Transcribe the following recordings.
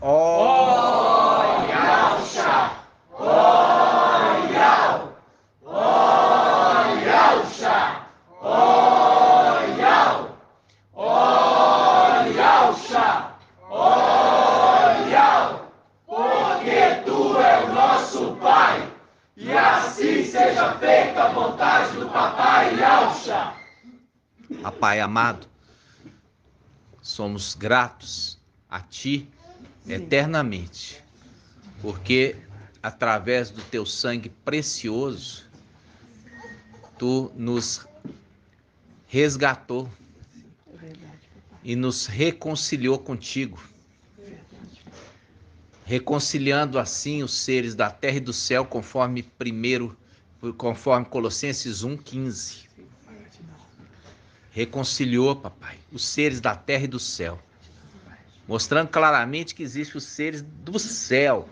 Oyalcha, Oyal, Oyalcha, Oyal, Oyalcha, Oyal, porque tu é o nosso Pai, e assim seja feita a vontade do Papai Yalcha. Papai amado, somos gratos a Ti eternamente, porque através do Teu sangue precioso, Tu nos resgatou e nos reconciliou contigo, reconciliando assim os seres da terra e do céu, conforme Colossenses 1,15. Reconciliou, papai, os seres da terra e do céu, mostrando claramente que existem os seres do céu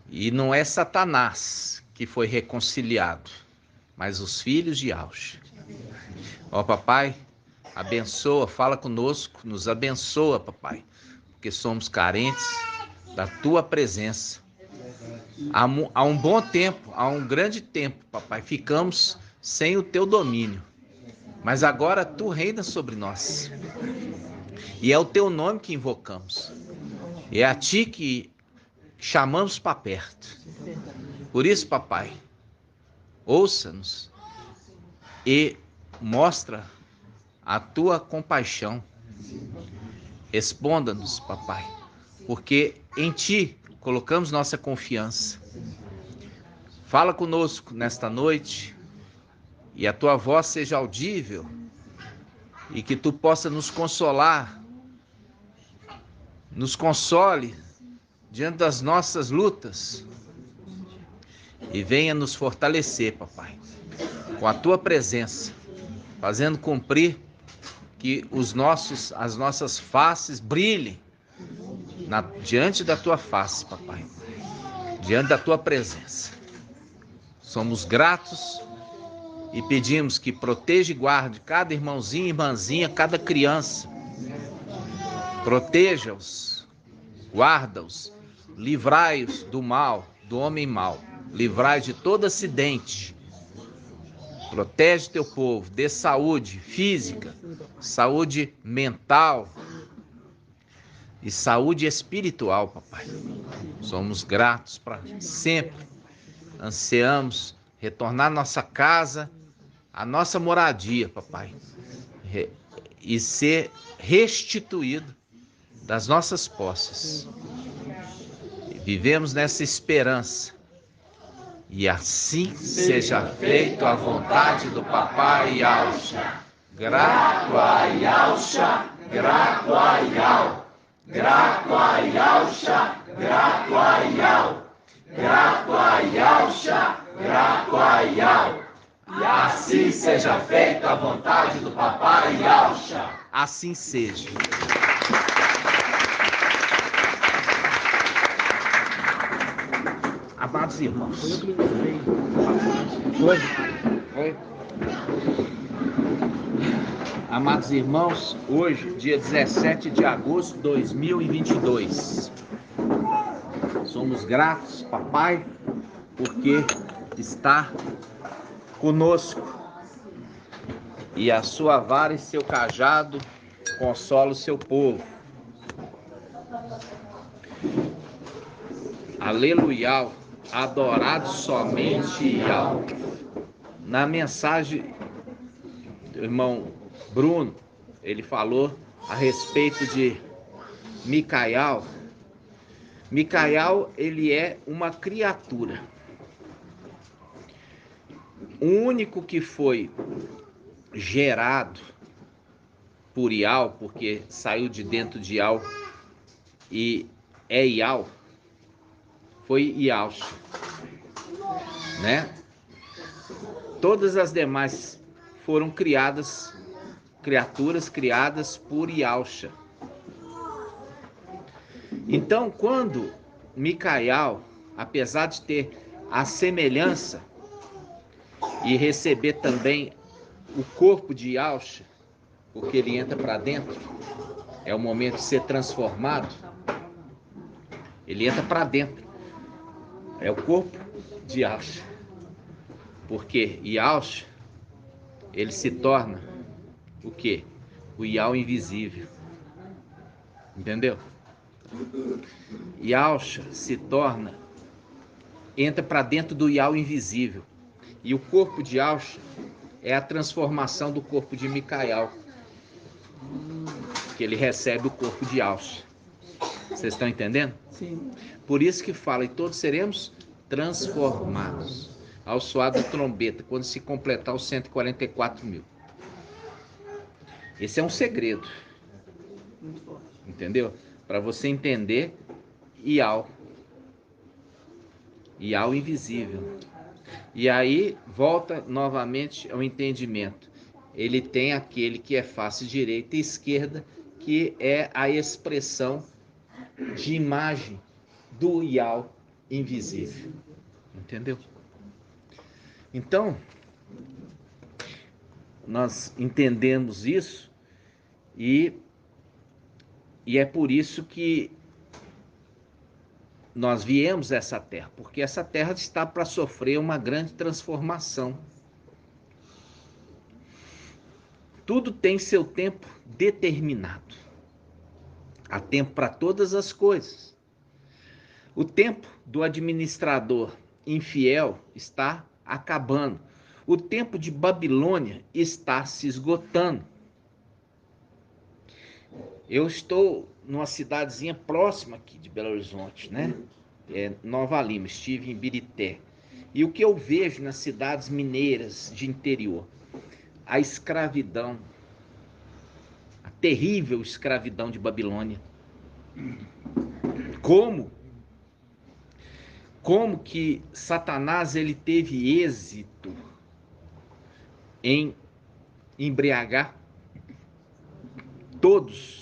e não é Satanás que foi reconciliado, mas os filhos de Yalcha. Ó, papai, abençoa, fala conosco, nos abençoa, papai, porque somos carentes da tua presença. Há um bom tempo, há um grande tempo, papai, ficamos sem o teu domínio, mas agora tu reinas sobre nós. E é o teu nome que invocamos. E é a ti que chamamos para perto. Por isso, papai, ouça-nos e mostra a tua compaixão. Responda-nos, papai, porque em ti colocamos nossa confiança. Fala conosco nesta noite e a tua voz seja audível e que tu possa nos consolar, nos console diante das nossas lutas e venha nos fortalecer, papai, com a tua presença, fazendo cumprir que as nossas faces brilhem diante da tua face, papai, diante da tua presença. Somos gratos e pedimos que proteja e guarde cada irmãozinho e irmãzinha, cada criança. Proteja-os, guarda-os, livrai-os do mal, do homem mau. Livrai de todo acidente. Protege teu povo, dê saúde física, saúde mental e saúde espiritual, papai. Somos gratos para sempre. Ansiamos retornar à nossa casa, à nossa moradia, papai, e ser restituído das nossas posses. Vivemos nessa esperança. E assim seja feito a vontade do Papai Yalcha. Grato a Yalcha, grato a Yal. Grato a Yalcha, grato a Yal. Grato a Yalcha, grato a Yal. E assim seja feita a vontade do Papai Yalcha. Assim seja. Amados irmãos, amados irmãos, hoje, dia 17 de agosto de 2022, somos gratos, papai, porque está conosco e a sua vara e seu cajado consola o seu povo. Aleluia, adorado somente Yal. Na mensagem do irmão Bruno, ele falou a respeito de Micael. Micael, ele é uma criatura. O único que foi gerado por Yal, porque saiu de dentro de Yal e é Yal, foi Yalcha, né? Todas as demais foram criaturas criadas por Yalcha. Então, quando Micael, apesar de ter a semelhança e receber também o corpo de Yalcha, porque ele entra para dentro, é o momento de ser transformado, Ele entra para dentro. É o corpo de Yahshua. Porque Yahshua, ele se torna o quê? O Yahweh invisível. Entendeu? Yahshua se torna, entra para dentro do Yahweh invisível. E o corpo de Yahshua é a transformação do corpo de Micael, que ele recebe o corpo de Yahshua. Vocês estão entendendo? Sim. Por isso que fala, e todos seremos transformados ao soar da trombeta, quando se completar os 144 mil. Esse é um segredo. Muito forte. Entendeu? Para você entender Yahweh invisível. E aí volta novamente ao entendimento. Ele tem aquele que é face direita e esquerda, que é a expressão de imagem do Yahweh invisível. Entendeu? Então, nós entendemos isso e é por isso que nós viemos a essa terra, porque essa terra está para sofrer uma grande transformação. Tudo tem seu tempo determinado. Há tempo para todas as coisas. O tempo do administrador infiel está acabando. O tempo de Babilônia está se esgotando. Eu estou numa cidadezinha próxima aqui de Belo Horizonte, né? Nova Lima, estive em Birité. E o que eu vejo nas cidades mineiras de interior? A escravidão, a terrível escravidão de Babilônia. Como que Satanás ele teve êxito em embriagar todos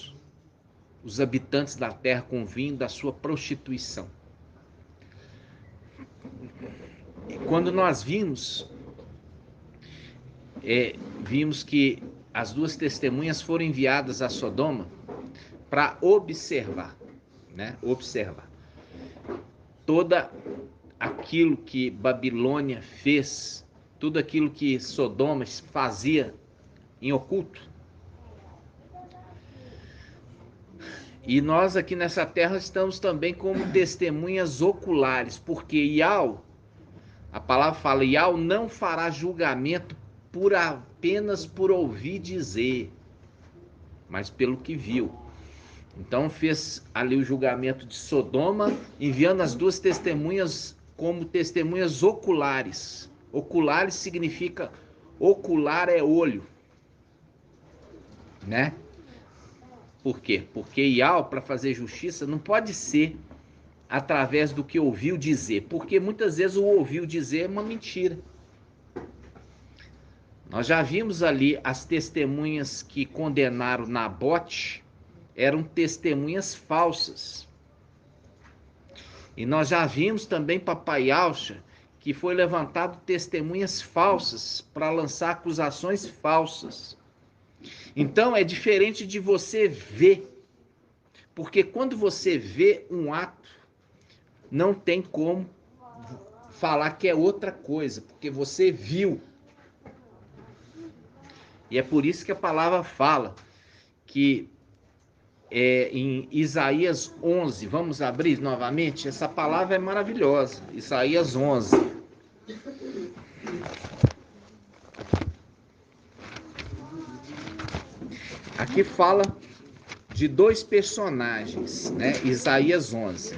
os habitantes da terra com vinho da sua prostituição. E quando nós vimos que as duas testemunhas foram enviadas a Sodoma para observar, né? Observar toda aquilo que Babilônia fez, tudo aquilo que Sodoma fazia em oculto. E nós aqui nessa terra estamos também como testemunhas oculares, porque Yahweh, a palavra fala, Yahweh não fará julgamento apenas por ouvir dizer, mas pelo que viu. Então fez ali o julgamento de Sodoma, enviando as duas testemunhas como testemunhas oculares. Oculares significa, ocular é olho, né? Por quê? Porque Yahweh, para fazer justiça, não pode ser através do que ouviu dizer, porque muitas vezes o ouviu dizer é uma mentira. Nós já vimos ali as testemunhas que condenaram Nabote, eram testemunhas falsas. E nós já vimos também Papai Yahshua, que foi levantado testemunhas falsas para lançar acusações falsas. Então é diferente de você ver, porque quando você vê um ato, não tem como falar que é outra coisa, porque você viu. E é por isso que a palavra fala que em Isaías 11, vamos abrir novamente? Essa palavra é maravilhosa, Isaías 11. Aqui fala de dois personagens, né? Isaías 11.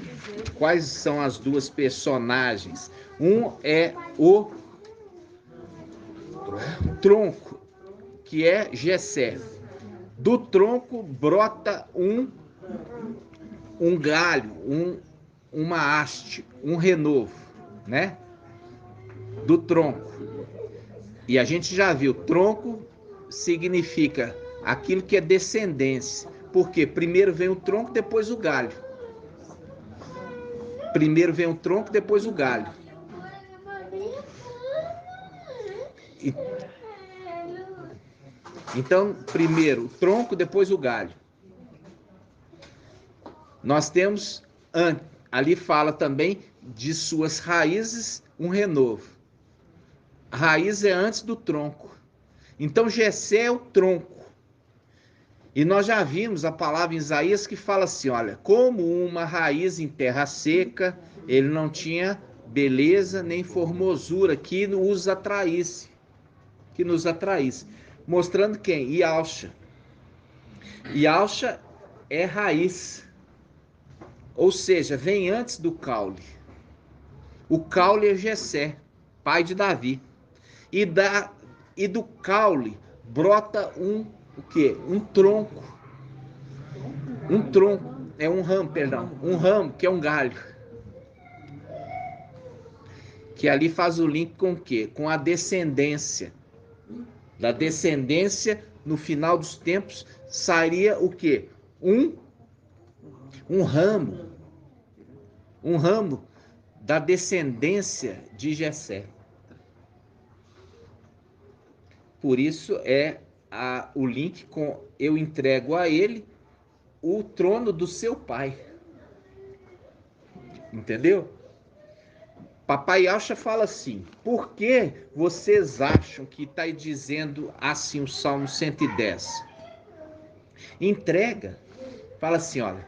Quais são as duas personagens? Um é o tronco, que é Jessé. Do tronco brota um galho, uma haste, um renovo, né? Do tronco. E a gente já viu, tronco significa aquilo que é descendência. Porque primeiro vem o tronco, depois o galho. Primeiro vem o tronco, depois o galho. Então, primeiro o tronco, depois o galho. Nós temos ali fala também de suas raízes, um renovo. A raiz é antes do tronco. Então Jessé é o tronco. E nós já vimos a palavra em Isaías que fala assim, olha, como uma raiz em terra seca, ele não tinha beleza nem formosura que nos atraísse. Mostrando quem? Yalcha. Yalcha é raiz. Ou seja, vem antes do caule. O caule é Jessé, pai de Davi. E do caule brota o quê? Um tronco. Um tronco. É um ramo, perdão. Um ramo, que é um galho. Que ali faz o link com o quê? Com a descendência. Da descendência, no final dos tempos, sairia o quê? Um ramo. Um ramo da descendência de Jessé. Por isso é o link com eu entrego a ele o trono do seu pai. Entendeu? Papai Yalcha fala assim, por que vocês acham que está dizendo assim o Salmo 110? Entrega. Fala assim, olha.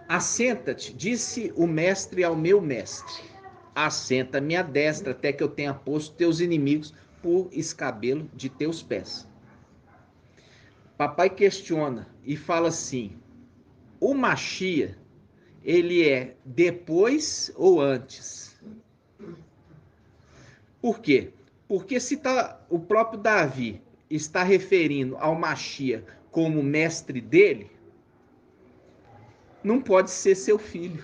Assenta-te, disse o mestre ao meu mestre. Assenta-me à destra até que eu tenha posto teus inimigos por escabelo de teus pés. Papai questiona e fala assim, o Machia, ele é depois ou antes? Por quê? Porque se o próprio Davi está referindo ao Machia como mestre dele, não pode ser seu filho.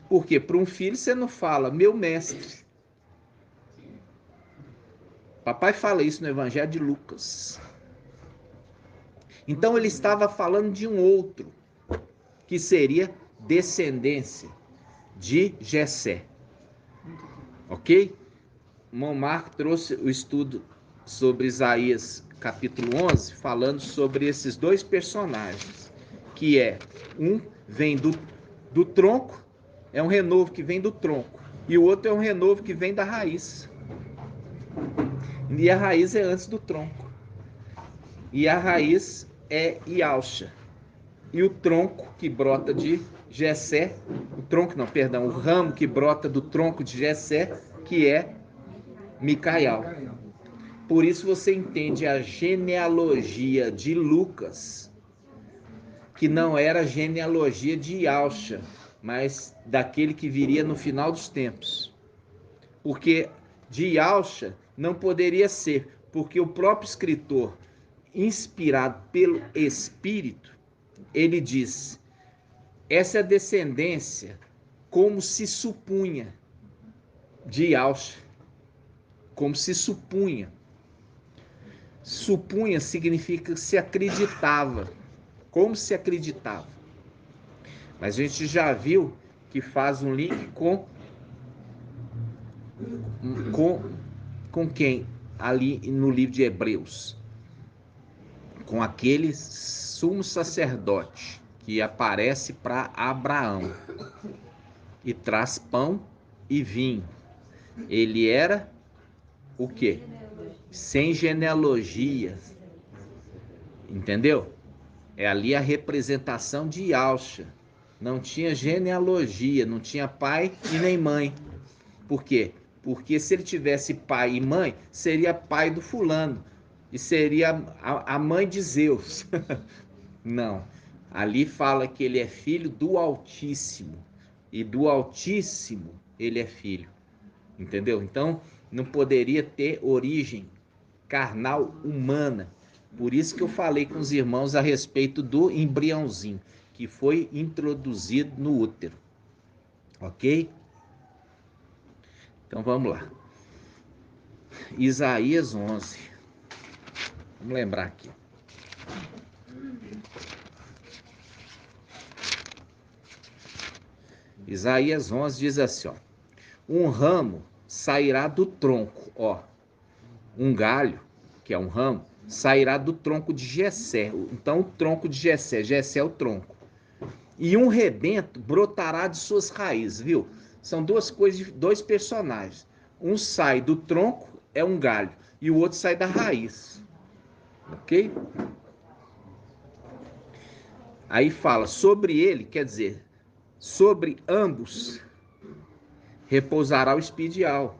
Porque para um filho você não fala, meu mestre. Papai fala isso no Evangelho de Lucas. Então ele estava falando de um outro, que seria descendência de Jessé. Ok? O irmão Marco trouxe o estudo sobre Isaías capítulo 11, falando sobre esses dois personagens, que um vem do tronco, é um renovo que vem do tronco, e o outro é um renovo que vem da raiz. E a raiz é antes do tronco. E a raiz é Yalcha. E o tronco que brota de Jessé, o ramo que brota do tronco de Jessé, que é Micael. Por isso você entende a genealogia de Lucas, que não era a genealogia de Yalcha, mas daquele que viria no final dos tempos. Porque de Yalcha não poderia ser, porque o próprio escritor, inspirado pelo Espírito, ele diz, essa é a descendência como se supunha de Yalcha, como se supunha. Supunha significa que se acreditava, como se acreditava. Mas a gente já viu que faz um link com quem? Ali no livro de Hebreus. Com aquele sumo sacerdote que aparece para Abraão e traz pão e vinho. Ele era o quê? Sem genealogia. Entendeu? É ali a representação de Yalcha. Não tinha genealogia, não tinha pai e nem mãe. Por quê? Porque se ele tivesse pai e mãe, seria pai do fulano. E seria a mãe de Zeus. Não. Ali fala que ele é filho do Altíssimo. E do Altíssimo ele é filho. Entendeu? Então, não poderia ter origem carnal humana. Por isso que eu falei com os irmãos a respeito do embriãozinho, que foi introduzido no útero. Ok? Então vamos lá. Isaías 11. Vamos lembrar aqui. Isaías 11 diz assim, ó. Um ramo sairá do tronco, ó. Um galho, que é um ramo, sairá do tronco de Jessé. Então o tronco de Jessé é o tronco. e um rebento brotará de suas raízes, viu? São duas coisas, dois personagens. Um sai do tronco, é um galho, e o outro sai da raiz. Ok? Aí fala, sobre ele, quer dizer, sobre ambos repousará o espírito de Al.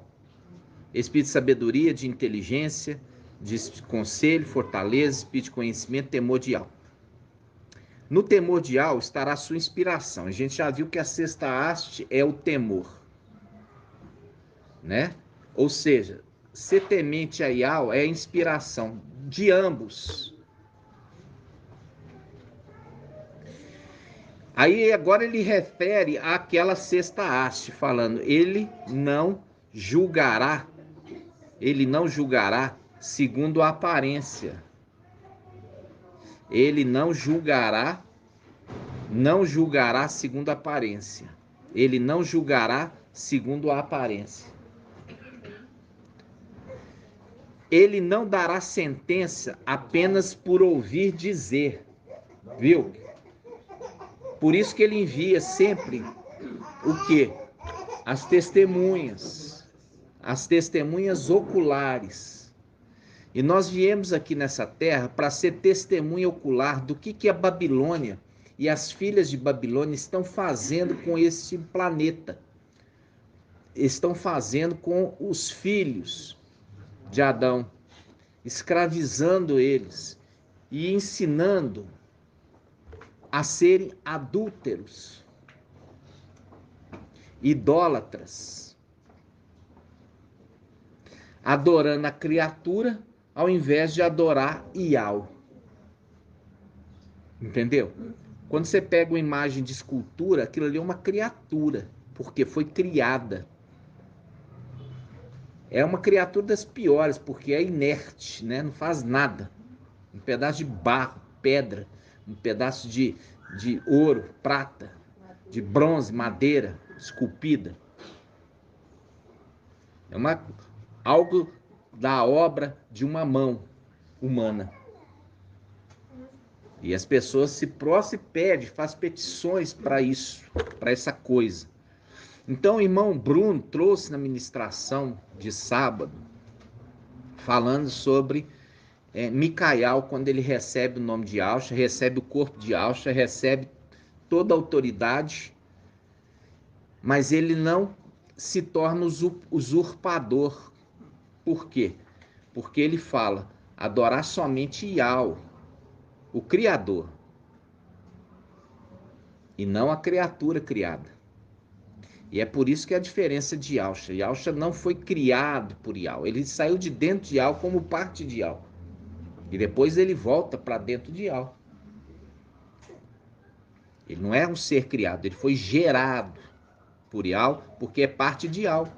Espírito de sabedoria, de inteligência, de conselho, fortaleza, espírito de conhecimento, temor de Al. No temor de Al estará a sua inspiração. A gente já viu que a sexta haste é o temor, né? Ou seja, ser temente a Al é a inspiração de ambos. Aí agora ele refere àquela sexta haste, falando, ele não julgará segundo a aparência. Ele não julgará segundo a aparência. Ele não julgará segundo a aparência. Ele não dará sentença apenas por ouvir dizer, viu? Por isso que ele envia sempre o quê? As testemunhas oculares. E nós viemos aqui nessa terra para ser testemunha ocular do que a Babilônia e as filhas de Babilônia estão fazendo com esse planeta. Estão fazendo com os filhos de Adão, escravizando eles e ensinando a serem adúlteros, idólatras, adorando a criatura ao invés de adorar Ial. Entendeu? Quando você pega uma imagem de escultura, aquilo ali é uma criatura, porque foi criada. É uma criatura das piores, porque é inerte, né? Não faz nada. Um pedaço de barro, pedra, um pedaço de ouro, prata, de bronze, madeira esculpida. É algo da obra de uma mão humana. E as pessoas se prostram e pedem, fazem petições para isso, para essa coisa. Então o irmão Bruno trouxe na ministração de sábado, falando sobre Micael, quando ele recebe o nome de Alcha, recebe o corpo de Alcha, recebe toda a autoridade, mas ele não se torna usurpador. Por quê? Porque ele fala, adorar somente Ial, o Criador, e não a criatura criada. E é por isso que a diferença de Alcha. Alcha não foi criado por Ial. Ele saiu de dentro de Ial como parte de Ial. E depois ele volta para dentro de Ial. Ele não é um ser criado. Ele foi gerado por Ial porque é parte de Ial.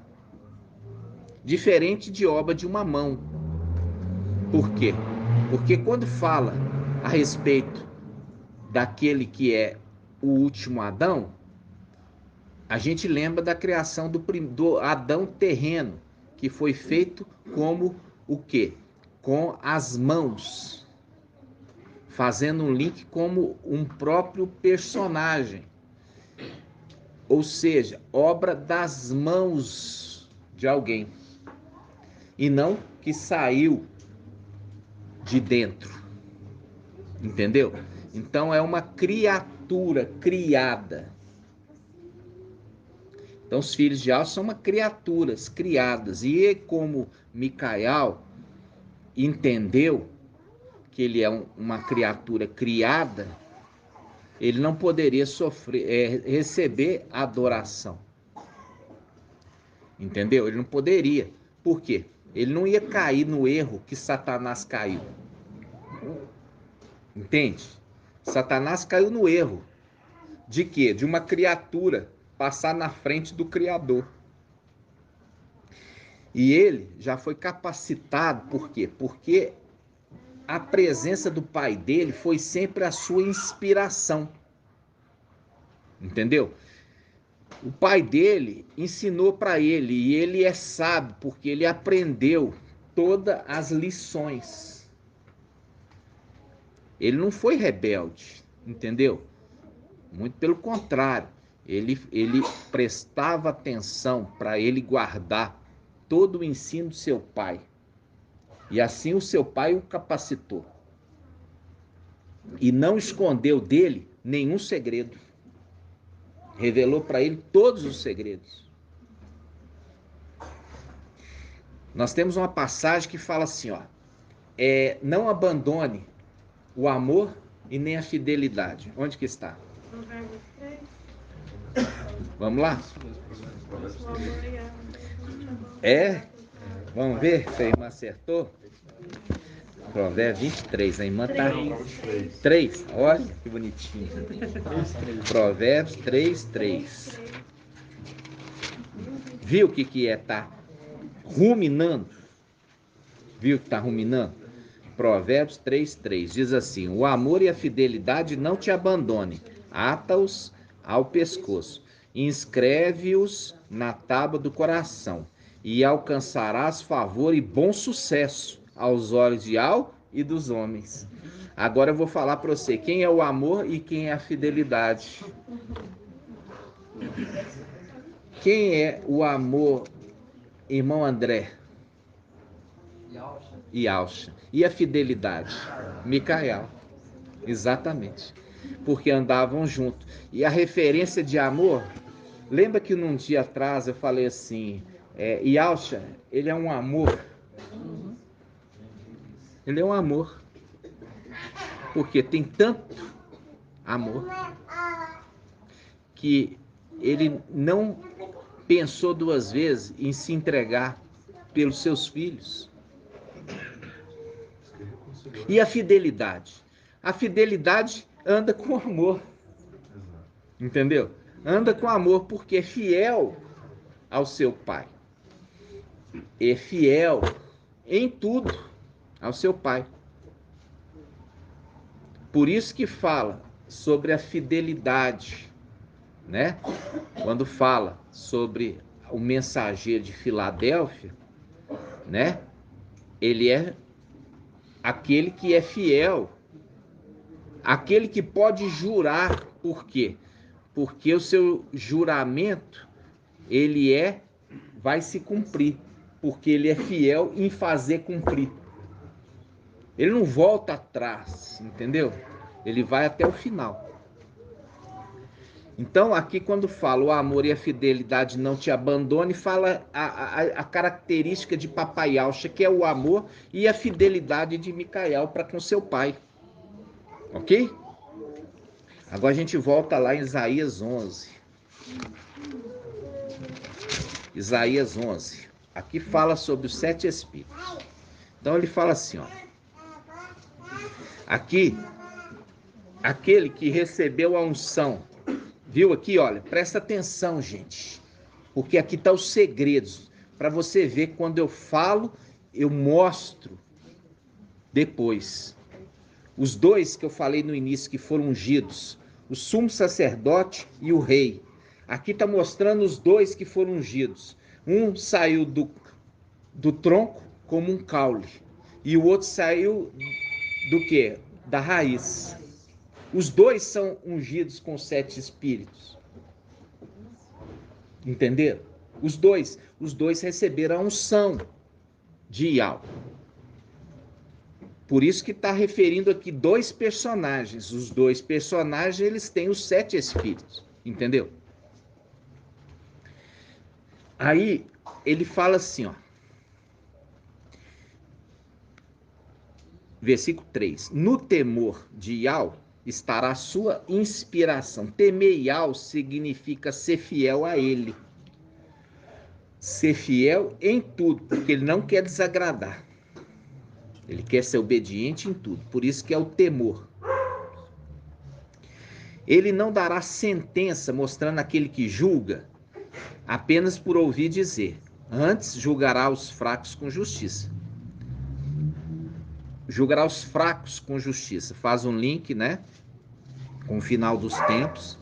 Diferente de obra de uma mão. Por quê? Porque quando fala a respeito daquele que é o último Adão, a gente lembra da criação do Adão terreno, que foi feito como o quê? Com as mãos, fazendo um link como um próprio personagem, ou seja, obra das mãos de alguém, e não que saiu de dentro, entendeu? Então é uma criatura criada. Então os filhos de Al são criaturas criadas, e como Micael entendeu que ele é uma criatura criada, ele não poderia receber adoração. Entendeu? Ele não poderia. Por quê? Ele não ia cair no erro que Satanás caiu. Entende? Satanás caiu no erro. De quê? De uma criatura passar na frente do Criador. E ele já foi capacitado, por quê? Porque a presença do pai dele foi sempre a sua inspiração. Entendeu? O pai dele ensinou para ele, e ele é sábio, porque ele aprendeu todas as lições. Ele não foi rebelde, entendeu? Muito pelo contrário, ele prestava atenção para ele guardar todo o ensino do seu pai. E assim o seu pai o capacitou. E não escondeu dele nenhum segredo. Revelou para ele todos os segredos. Nós temos uma passagem que fala assim, ó, não abandone o amor e nem a fidelidade. Onde que está? Provérbios 3. Vamos lá? O amor e a Vamos ver se a irmã acertou? Provérbios 23, a irmã está... 3, olha que bonitinho. Provérbios 3. Viu o que é? Tá ruminando. Viu que está ruminando? Provérbios 3 diz assim: o amor e a fidelidade não te abandonem, ata-os ao pescoço, inscreve-os na tábua do coração, e alcançarás favor e bom sucesso aos olhos de Al e dos homens. Agora eu vou falar para você quem é o amor e quem é a fidelidade. Quem é o amor, irmão André? E Alcha. E a fidelidade? Micael. Exatamente. Porque andavam juntos. E a referência de amor, lembra que num dia atrás eu falei assim, e Alcha, ele é um amor. Ele é um amor. Porque tem tanto amor que ele não pensou duas vezes em se entregar pelos seus filhos. E a fidelidade? A fidelidade anda com amor. Entendeu? Anda com amor porque é fiel ao seu pai. É fiel em tudo ao seu pai. Por isso que fala sobre a fidelidade, né? Quando fala sobre o mensageiro de Filadélfia, né? Ele é aquele que é fiel, aquele que pode jurar. Por quê? Porque o seu juramento, vai se cumprir, porque ele é fiel em fazer cumprir. Ele não volta atrás, entendeu? Ele vai até o final. Então, aqui quando fala o amor e a fidelidade não te abandone, fala a característica de Papai Alcha, que é o amor e a fidelidade de Micael para com seu pai. Ok? Agora a gente volta lá em Isaías 11. Isaías 11. Aqui fala sobre os 7 espíritos. Então ele fala assim, ó. Aqui, aquele que recebeu a unção. Viu aqui, olha, presta atenção, gente. Porque aqui tá os segredos. Para você ver, quando eu falo, eu mostro depois. Os dois que eu falei no início que foram ungidos, o sumo sacerdote e o rei. Aqui tá mostrando os dois que foram ungidos. Um saiu do tronco como um caule. E o outro saiu do quê? Da raiz. Os dois são ungidos com 7 espíritos. Entenderam? Os dois receberam a unção de Ial. Por isso que está referindo aqui 2 personagens. Os 2 personagens, eles têm os 7 espíritos. Entendeu? Aí, ele fala assim, ó. Versículo 3. No temor de Ial estará a sua inspiração. Temer Ial significa ser fiel a ele. Ser fiel em tudo, porque ele não quer desagradar. Ele quer ser obediente em tudo. Por isso que é o temor. Ele não dará sentença mostrando aquele que julga apenas por ouvir dizer. Antes julgará os fracos com justiça. Julgará os fracos com justiça. Faz um link, né? Com o final dos tempos.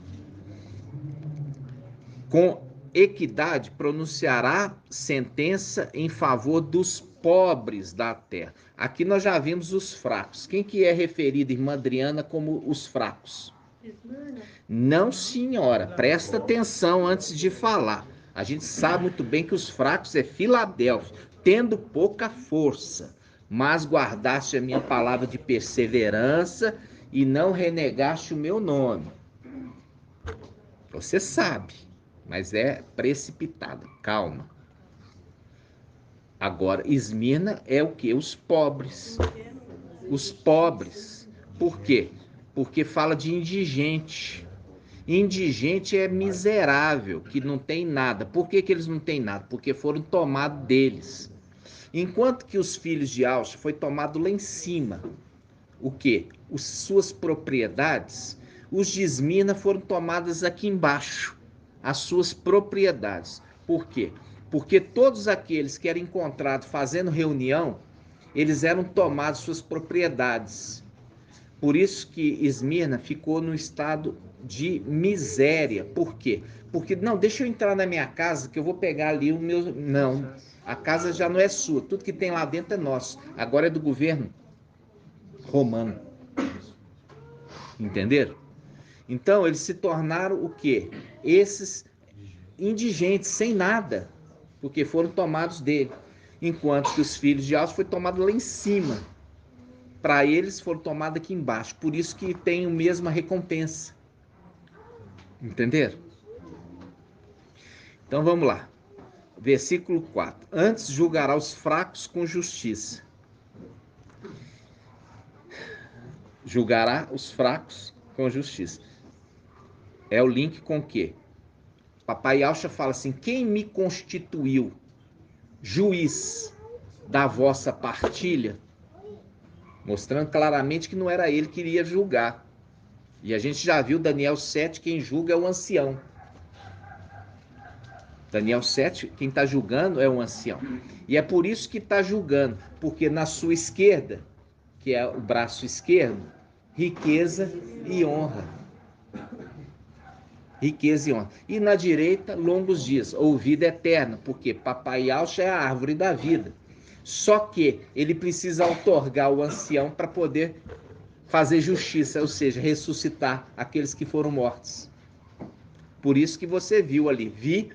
Com equidade pronunciará sentença em favor dos pobres da terra. Aqui nós já vimos os fracos. Quem que é referido, irmã Adriana, como os fracos? Esmirna? Não, senhora, presta atenção antes de falar. A gente sabe muito bem que os fracos é Filadélfia, tendo pouca força, mas guardaste a minha palavra de perseverança e não renegaste o meu nome. Você sabe, mas é precipitado. Calma. Agora, Esmirna é o quê? Os pobres. Os pobres. Por quê? Porque fala de indigente. Indigente é miserável, que não tem nada. Por que eles não têm nada? Porque foram tomados deles. Enquanto que os filhos de Alcha foi tomado lá em cima. O quê? Suas propriedades. Os de Esmirna foram tomadas aqui embaixo. As suas propriedades. Por quê? Porque todos aqueles que eram encontrados fazendo reunião, eles eram tomados suas propriedades. Por isso que Esmirna ficou no estado de miséria. Por quê? Porque, não, deixa eu entrar na minha casa que eu vou pegar ali o meu... Não, a casa já não é sua. Tudo que tem lá dentro é nosso. Agora é do governo romano. Entenderam? Então, eles se tornaram o quê? Esses indigentes, sem nada, porque foram tomados dele. Enquanto que os filhos de Alça foi tomado lá em cima. Para eles foram tomados aqui embaixo. Por isso que tem a mesma recompensa. Entenderam? Então vamos lá. Versículo 4. Antes julgará os fracos com justiça. Julgará os fracos com justiça. É o link com o quê? Papai Alcha fala assim: quem me constituiu juiz da vossa partilha? Mostrando claramente que não era ele que iria julgar. E a gente já viu Daniel 7, quem julga é o ancião. Daniel 7, quem está julgando é o ancião. E é por isso que está julgando, porque na sua esquerda, que é o braço esquerdo, riqueza e honra. Riqueza e honra. E na direita, longos dias, ou vida eterna, porque Papai Alcha é a árvore da vida. Só que ele precisa outorgar o ancião para poder fazer justiça, ou seja, ressuscitar aqueles que foram mortos. Por isso que você viu ali, vi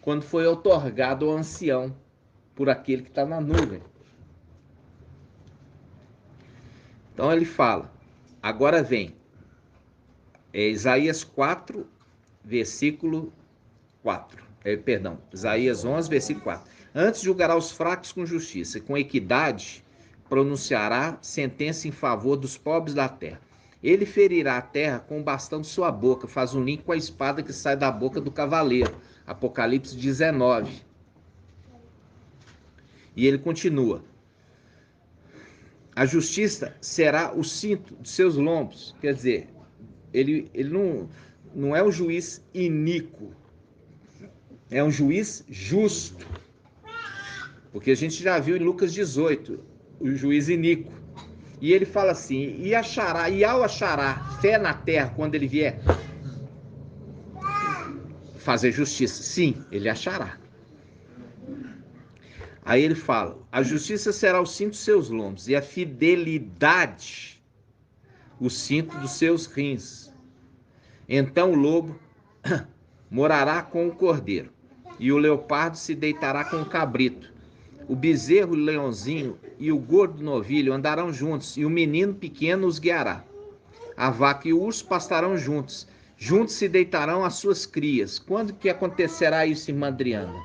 quando foi outorgado ao ancião por aquele que está na nuvem. Então ele fala, agora vem, Isaías 4, versículo 4. Isaías 11, versículo 4. Antes julgará os fracos com justiça, e com equidade pronunciará sentença em favor dos pobres da terra. Ele ferirá a terra com o bastão de sua boca, faz um link com a espada que sai da boca do cavaleiro. Apocalipse 19. E ele continua. A justiça será o cinto de seus lombos. Quer dizer, ele não é um juiz iníquo. É um juiz justo. Porque a gente já viu em Lucas 18, o juiz iníquo. E ele fala assim, e ao achará fé na terra quando ele vier fazer justiça. Sim, ele achará. Aí ele fala, a justiça será o cinto dos seus lombos e a fidelidade o cinto dos seus rins. Então o lobo morará com o cordeiro e o leopardo se deitará com o cabrito. O bezerro, o leãozinho e o gordo novilho andarão juntos, e o menino pequeno os guiará. A vaca e o urso pastarão juntos, juntos se deitarão as suas crias. Quando que acontecerá isso, irmã Adriana?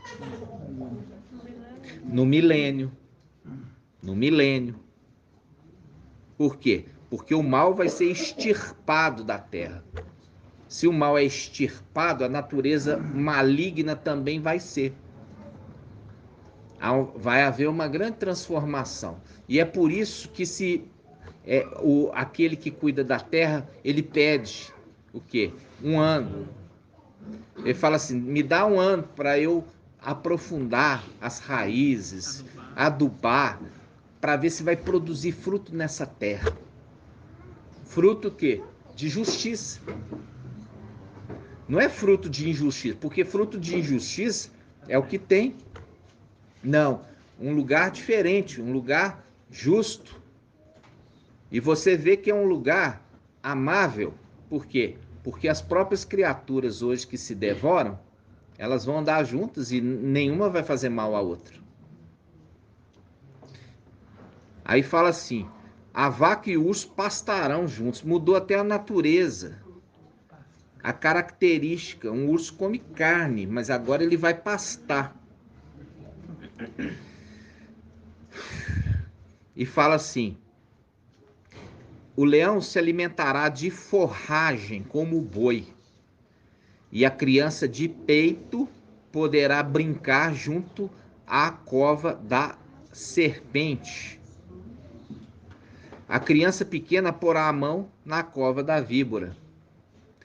No milênio. No milênio. Por quê? Porque o mal vai ser extirpado da terra. Se o mal é extirpado, a natureza maligna também vai ser. Vai haver uma grande transformação. E é por isso que aquele que cuida da terra, ele pede o quê? 1 ano. Ele fala assim, me dá 1 ano para eu aprofundar as raízes, adubar, para ver se vai produzir fruto nessa terra. Fruto o quê? De justiça. Não é fruto de injustiça, porque fruto de injustiça é o que tem. Não, um lugar diferente, um lugar justo. E você vê que é um lugar amável, Por quê? Porque as próprias criaturas hoje que se devoram, elas vão andar juntas e nenhuma vai fazer mal à outra. Aí fala assim, a vaca e o urso pastarão juntos. Mudou até a natureza, a característica. Um urso come carne, mas agora ele vai pastar. E fala assim, o leão se alimentará de forragem como o boi, e a criança de peito poderá brincar junto à cova da serpente. A criança pequena porá a mão na cova da víbora.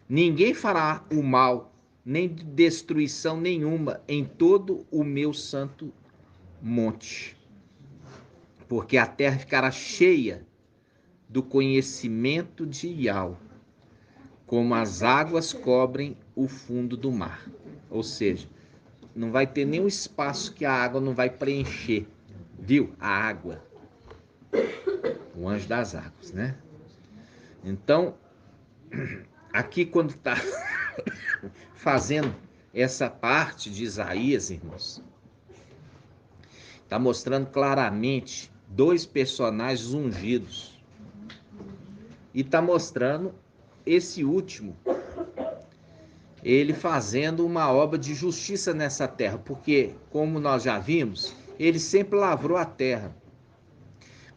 Ninguém fará o mal, nem destruição nenhuma em todo o meu santo monte, porque a terra ficará cheia do conhecimento de Yahweh, como as águas cobrem o fundo do mar. Ou seja, não vai ter nenhum espaço que a água não vai preencher. Viu? A água. O anjo das águas, né? Então, aqui quando está fazendo essa parte de Isaías, irmãos, está mostrando claramente dois personagens ungidos. E está mostrando esse último, ele fazendo uma obra de justiça nessa terra, porque, como nós já vimos, ele sempre lavrou a terra.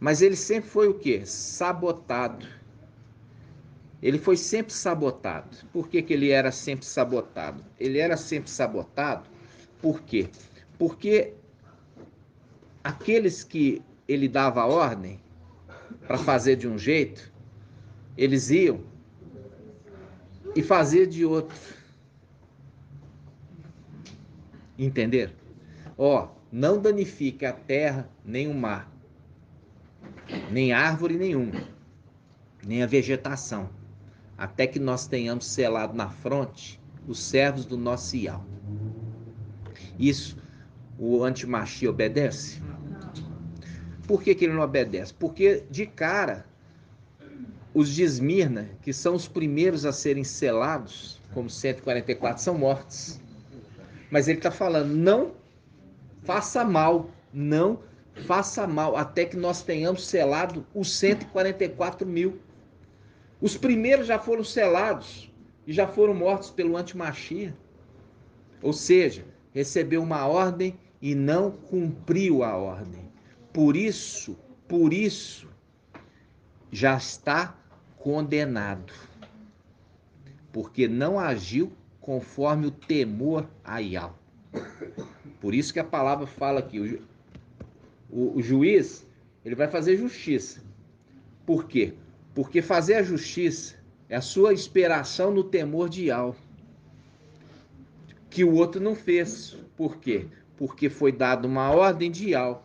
Mas ele sempre foi o quê? Sabotado. Ele foi sempre sabotado. Por que ele era sempre sabotado? Ele era sempre sabotado, por quê? Porque aqueles que ele dava ordem para fazer de um jeito, eles iam e faziam de outro. Entenderam? Ó, não danifique a terra, nem o mar, nem árvore nenhuma, nem a vegetação, até que nós tenhamos selado na fronte os servos do nosso Yahweh. Isso o antimachi obedece? Por que ele não obedece? Porque de cara os de Esmirna, que são os primeiros a serem selados, como 144, são mortos. Mas ele está falando, não faça mal, não faça mal, até que nós tenhamos selado os 144 mil. Os primeiros já foram selados e já foram mortos pelo antimachia. Ou seja, recebeu uma ordem e não cumpriu a ordem. Por isso, já está condenado. Porque não agiu conforme o temor a Yahweh. Por isso que a palavra fala aqui, o juiz, ele vai fazer justiça. Por quê? Porque fazer a justiça é a sua inspiração no temor de Yahweh, que o outro não fez. Por quê? Porque foi dada uma ordem de Yahweh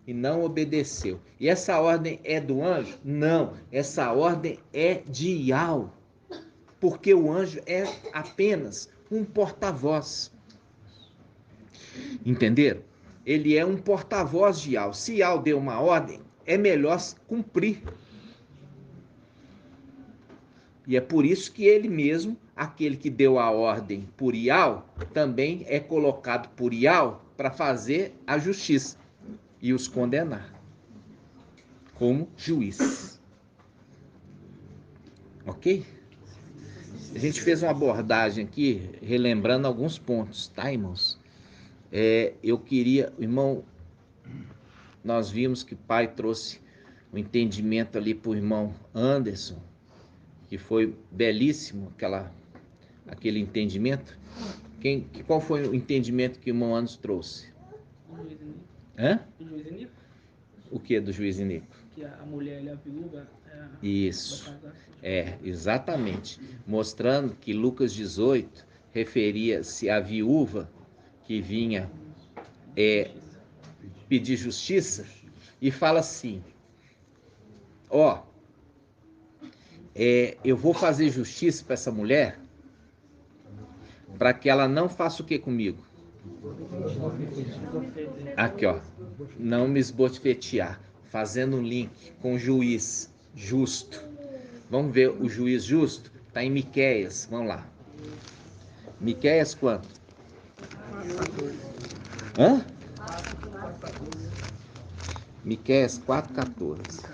e não obedeceu. E essa ordem é do anjo? Não, essa ordem é de Yahweh. Porque o anjo é apenas um porta-voz. Entenderam? Ele é um porta-voz de Yahweh. Se Yahweh deu uma ordem, é melhor cumprir. E é por isso que ele mesmo, aquele que deu a ordem por Yahweh, também é colocado por Yahweh para fazer a justiça e os condenar como juiz. Ok? A gente fez uma abordagem aqui, relembrando alguns pontos, tá, irmãos? Eu queria, irmão, nós vimos que o pai trouxe o entendimento ali para o irmão Anderson, que foi belíssimo aquele entendimento. Qual foi o entendimento que o irmão Anderson trouxe? Do juiz Inico. Hã? Do juiz Inico? O que do juiz Inico? Que a mulher, ele é a viúva. Isso, exatamente. Mostrando que Lucas 18 referia-se à viúva que vinha pedir justiça, e fala assim, eu vou fazer justiça para essa mulher, para que ela não faça o que comigo? Aqui, não me esbofetear, fazendo um link com o juiz justo. Vamos ver o juiz justo? Está em Miqueias, vamos lá. Miqueias quanto? Hã? Miqueias 4,14.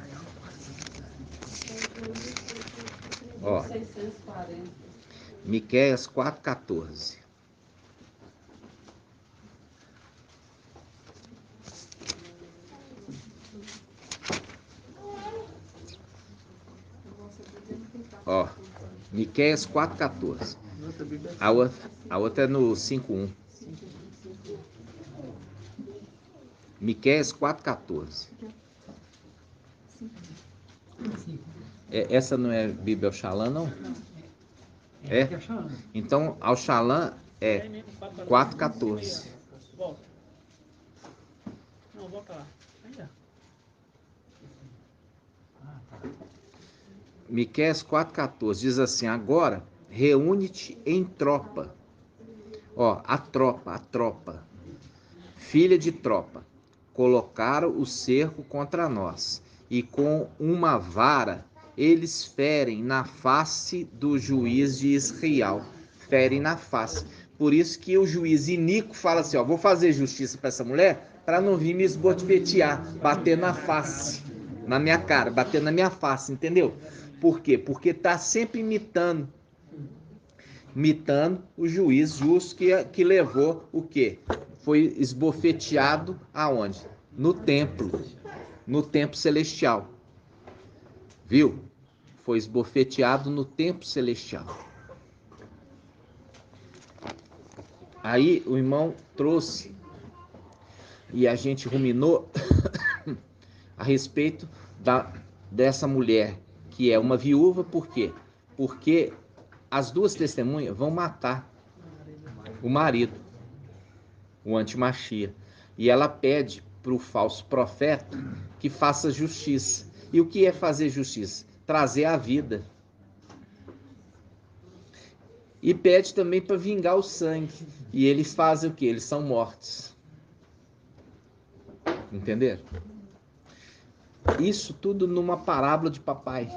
Ó. Miqueias 4,14. Ó, Miqueias 4,14. A outra é no 5,1. Miqueias 4,14. Essa não é Bíblia ao Shalom, não? É? Então, ao Shalom é 4,14. Volta. Não, volta lá. Aí, ó. Miqueias 4,14 diz assim: agora reúne-te em tropa. Ó, a tropa, filha de tropa, colocaram o cerco contra nós, e com uma vara eles ferem na face do juiz de Israel. Ferem na face. Por isso que o juiz iníquo fala assim: ó, vou fazer justiça para essa mulher para não vir me esbofetear, bater na face, na minha cara, bater na minha face, entendeu? Por quê? Porque está sempre imitando o juiz justo que levou o quê? Foi esbofeteado aonde? No templo celestial. Viu? Foi esbofeteado no templo celestial. Aí o irmão trouxe e a gente ruminou a respeito dessa mulher que é uma viúva. Por quê? Porque as duas testemunhas vão matar o marido, o antimachia. E ela pede para o falso profeta que faça justiça. E o que é fazer justiça? Trazer a vida. E pede também para vingar o sangue. E eles fazem o quê? Eles são mortos. Entenderam? Isso tudo numa parábola de papai.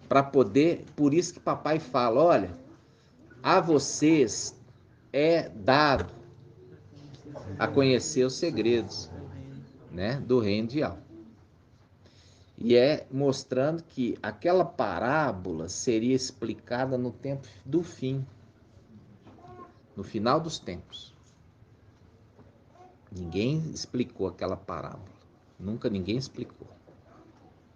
Para poder, por isso que papai fala: olha, a vocês é dado a conhecer os segredos, né, do reino de Al. E é mostrando que aquela parábola seria explicada no tempo do fim, no final dos tempos. Ninguém explicou aquela parábola. Nunca ninguém explicou.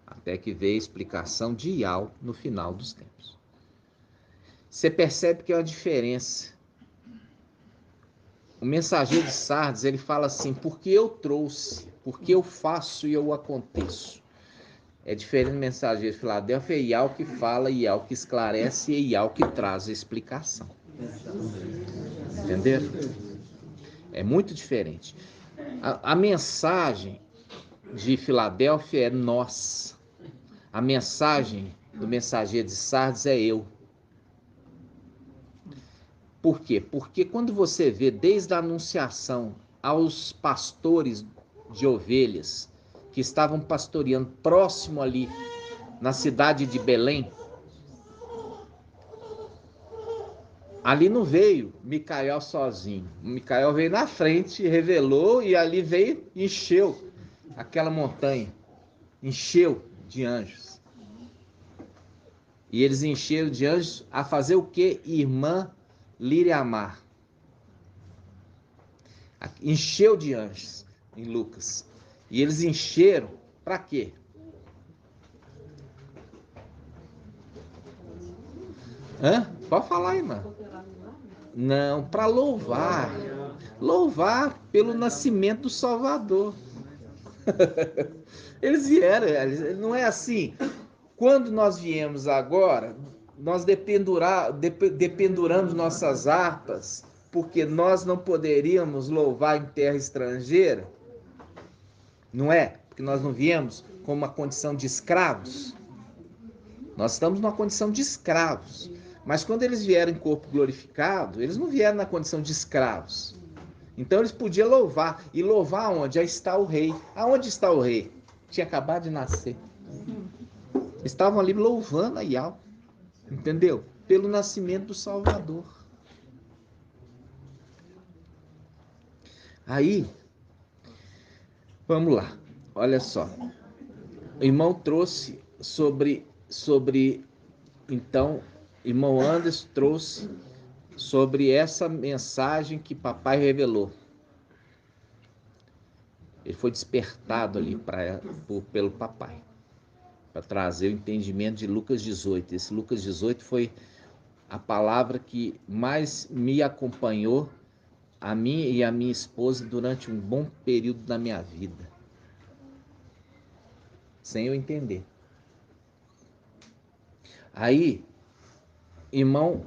Até que veio a explicação de Ial no final dos tempos. Você percebe que é uma diferença. O mensageiro de Sardes, ele fala assim: porque eu trouxe, porque eu faço e eu aconteço. É diferente do mensageiro de Filadélfia, é Ial que fala, Ial que esclarece e Ial que traz a explicação. Entenderam? É muito diferente. A mensagem de Filadélfia é nós. A mensagem do mensageiro de Sardes é eu. Por quê? Porque quando você vê desde a anunciação aos pastores de ovelhas que estavam pastoreando próximo ali na cidade de Belém, ali não veio Micael sozinho. Micael veio na frente, revelou, e ali veio, encheu aquela montanha, encheu de anjos. E eles encheram de anjos a fazer o quê? Irmã Liriamar. Encheu de anjos em Lucas. E eles encheram para quê? Pode falar, irmã. Não, para louvar. Louvar pelo nascimento do Salvador. Eles vieram, não é assim. Quando nós viemos agora, nós dependuramos nossas harpas, porque nós não poderíamos louvar em terra estrangeira. Não é? Porque nós não viemos com uma condição de escravos. Nós estamos numa condição de escravos. Mas quando eles vieram em corpo glorificado, eles não vieram na condição de escravos. Então eles podiam louvar. E louvar onde? Já está o rei. Aonde está o rei? Tinha acabado de nascer. Estavam ali louvando a Yahweh, entendeu? Pelo nascimento do Salvador. Aí, vamos lá, olha só. O irmão trouxe então, irmão Anderson trouxe sobre essa mensagem que papai revelou. Ele foi despertado ali pelo papai, para trazer o entendimento de Lucas 18. Esse Lucas 18 foi a palavra que mais me acompanhou, a mim e a minha esposa, durante um bom período da minha vida, sem eu entender. Aí, irmão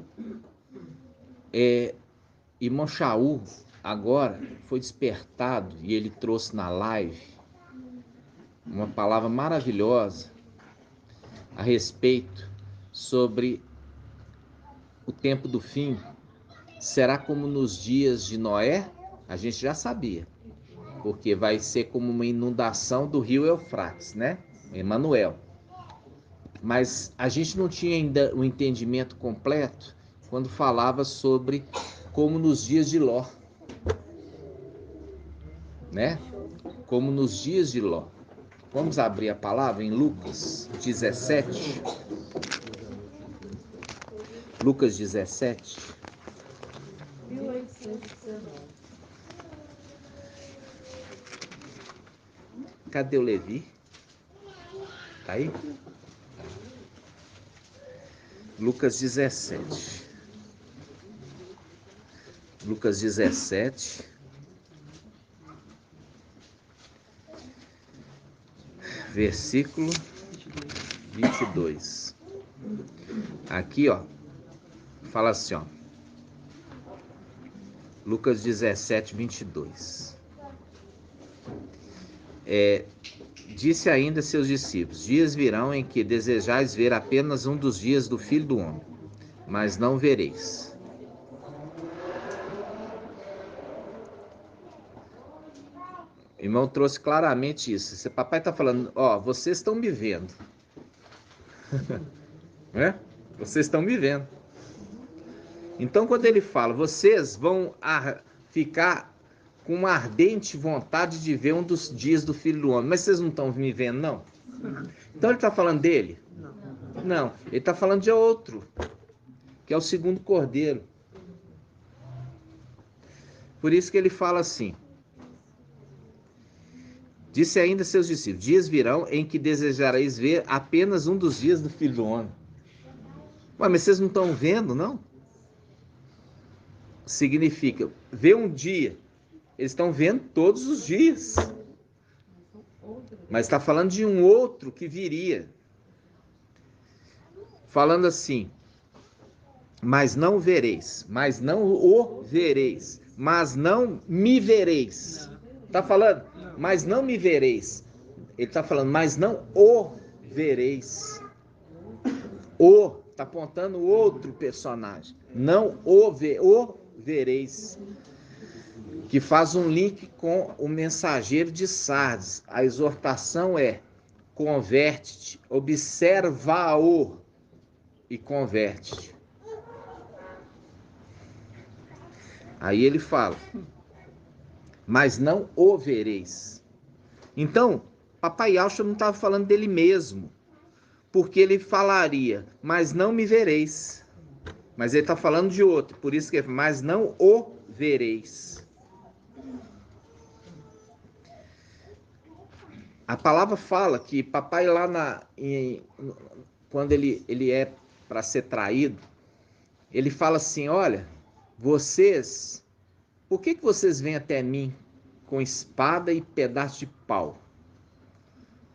Shaul agora foi despertado e ele trouxe na live uma palavra maravilhosa a respeito sobre o tempo do fim. Será como nos dias de Noé? A gente já sabia, porque vai ser como uma inundação do rio Eufrates, né? Emanuel. Mas a gente não tinha ainda o entendimento completo quando falava sobre como nos dias de Ló, né? Como nos dias de Ló. Vamos abrir a palavra em Lucas 17. Lucas 17. 1819. Cadê o Levi? Tá aí? Lucas 17. Lucas 17. Versículo 22. Aqui, ó, fala assim, ó. Lucas 17, 22. Disse ainda a seus discípulos: dias virão em que desejais ver apenas um dos dias do Filho do Homem, mas não vereis. O irmão trouxe claramente isso. Esse papai está falando, ó, vocês estão me vendo. Né? Vocês estão me vendo. Então, quando ele fala, vocês vão ficar com uma ardente vontade de ver um dos dias do Filho do Homem, mas vocês não estão me vendo, não? Então, ele está falando dele? Não, ele está falando de outro, que é o segundo cordeiro. Por isso que ele fala assim: disse ainda a seus discípulos: dias virão em que desejareis ver apenas um dos dias do Filho do Homem. Ué, mas vocês não estão vendo, não? Significa ver um dia. Eles estão vendo todos os dias. Mas está falando de um outro que viria. Falando assim: mas não vereis, mas não o vereis, mas não me vereis. Está falando, mas não me vereis. Ele está falando, mas não o vereis. O, está apontando outro personagem. Não o vereis. Que faz um link com o mensageiro de Sardes. A exortação é: converte-te, observa-o e converte-te. Aí ele fala, mas não o vereis. Então, papai Yahshua não estava falando dele mesmo, porque ele falaria, mas não me vereis. Mas ele está falando de outro, por isso que é, mas não o vereis. A palavra fala que papai lá quando ele é para ser traído, ele fala assim, olha, vocês, por que vocês vêm até mim com espada e pedaço de pau?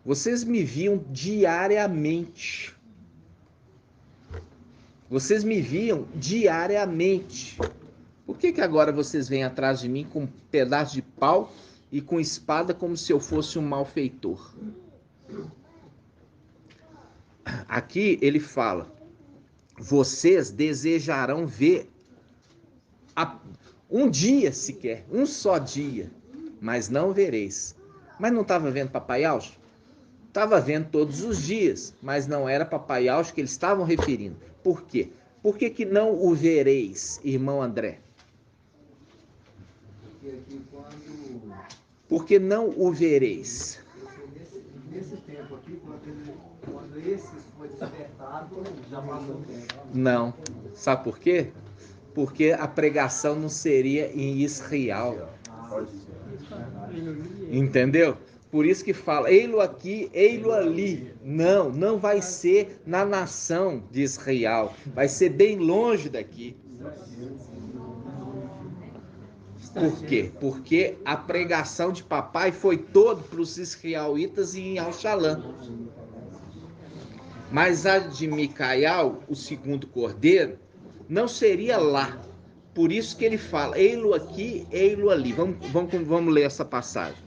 Vocês me viam diariamente. Vocês me viam diariamente. Por que agora vocês vêm atrás de mim com um pedaço de pau e com espada como se eu fosse um malfeitor? Aqui ele fala, vocês desejarão ver um dia sequer, um só dia, mas não vereis. Mas não estava vendo papai Yahshua? Estava vendo todos os dias, mas não era papai Alcho que eles estavam referindo. Por quê? Por que não o vereis, irmão André? Porque aqui Por que não o vereis? nesse tempo aqui, quando esse foi despertado, já passou o tempo. Não. Sabe por quê? Porque a pregação não seria em Israel. Entendeu? Por isso que fala, ei-lo aqui, ei-lo ali. Não, não vai ser na nação de Israel. Vai ser bem longe daqui. Por quê? Porque a pregação de papai foi toda para os israelitas e em Al-Shalom. Mas a de Micael, o segundo cordeiro, não seria lá. Por isso que ele fala, ei-lo aqui, ei-lo ali. Vamos ler essa passagem.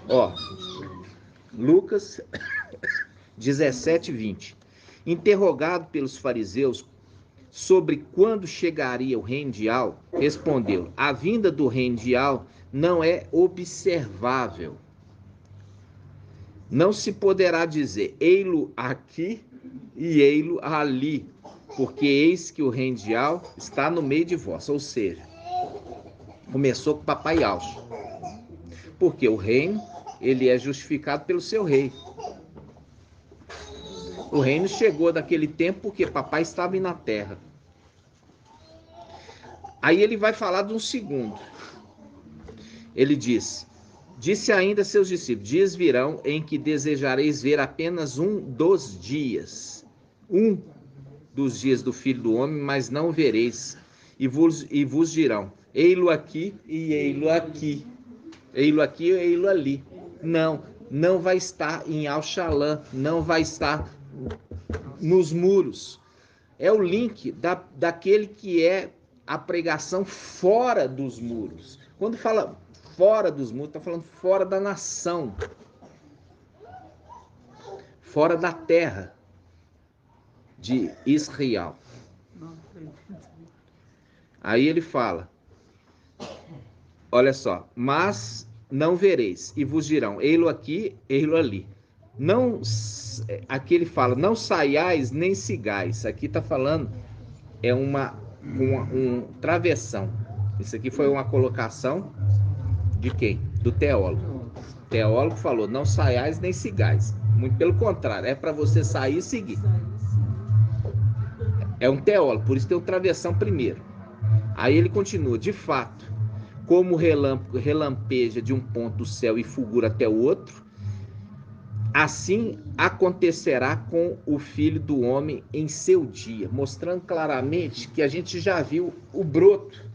Ó, Lucas 17, 20. Interrogado pelos fariseus sobre quando chegaria o reino de Al, respondeu: a vinda do reino de Al não é observável. Não se poderá dizer, ei-lo aqui e ei-lo ali, porque eis que o reino de Al está no meio de vós. Ou seja, começou com papai Alcho. Porque o reino, ele é justificado pelo seu rei. O reino chegou daquele tempo porque papai estava na terra. Aí ele vai falar de um segundo. Ele diz, disse ainda a seus discípulos, dias virão em que desejareis ver apenas um dos dias. Um dos dias do Filho do Homem, mas não o vereis. E vos dirão, ei-lo aqui e ei-lo aqui. Ei-lo aqui e ei-lo ali. Não vai estar em Al-Shalom, não vai estar nos muros. É o link daquele que é a pregação fora dos muros. Quando fala fora dos muros, está falando fora da nação, fora da terra de Israel. Aí ele fala, olha só, mas não vereis, e vos dirão, ei-lo aqui, ei-lo ali. Não, aqui ele fala, não saiais nem sigais. Aqui está falando, é um travessão. Isso aqui foi uma colocação de quem? Do teólogo. O teólogo falou, não saiais nem sigais. Muito pelo contrário, é para você sair e seguir. É um teólogo, por isso tem o travessão primeiro. Aí ele continua, de fato, como o relâmpago relampeja de um ponto do céu e fulgura até o outro, assim acontecerá com o Filho do Homem em seu dia, mostrando claramente que a gente já viu o broto.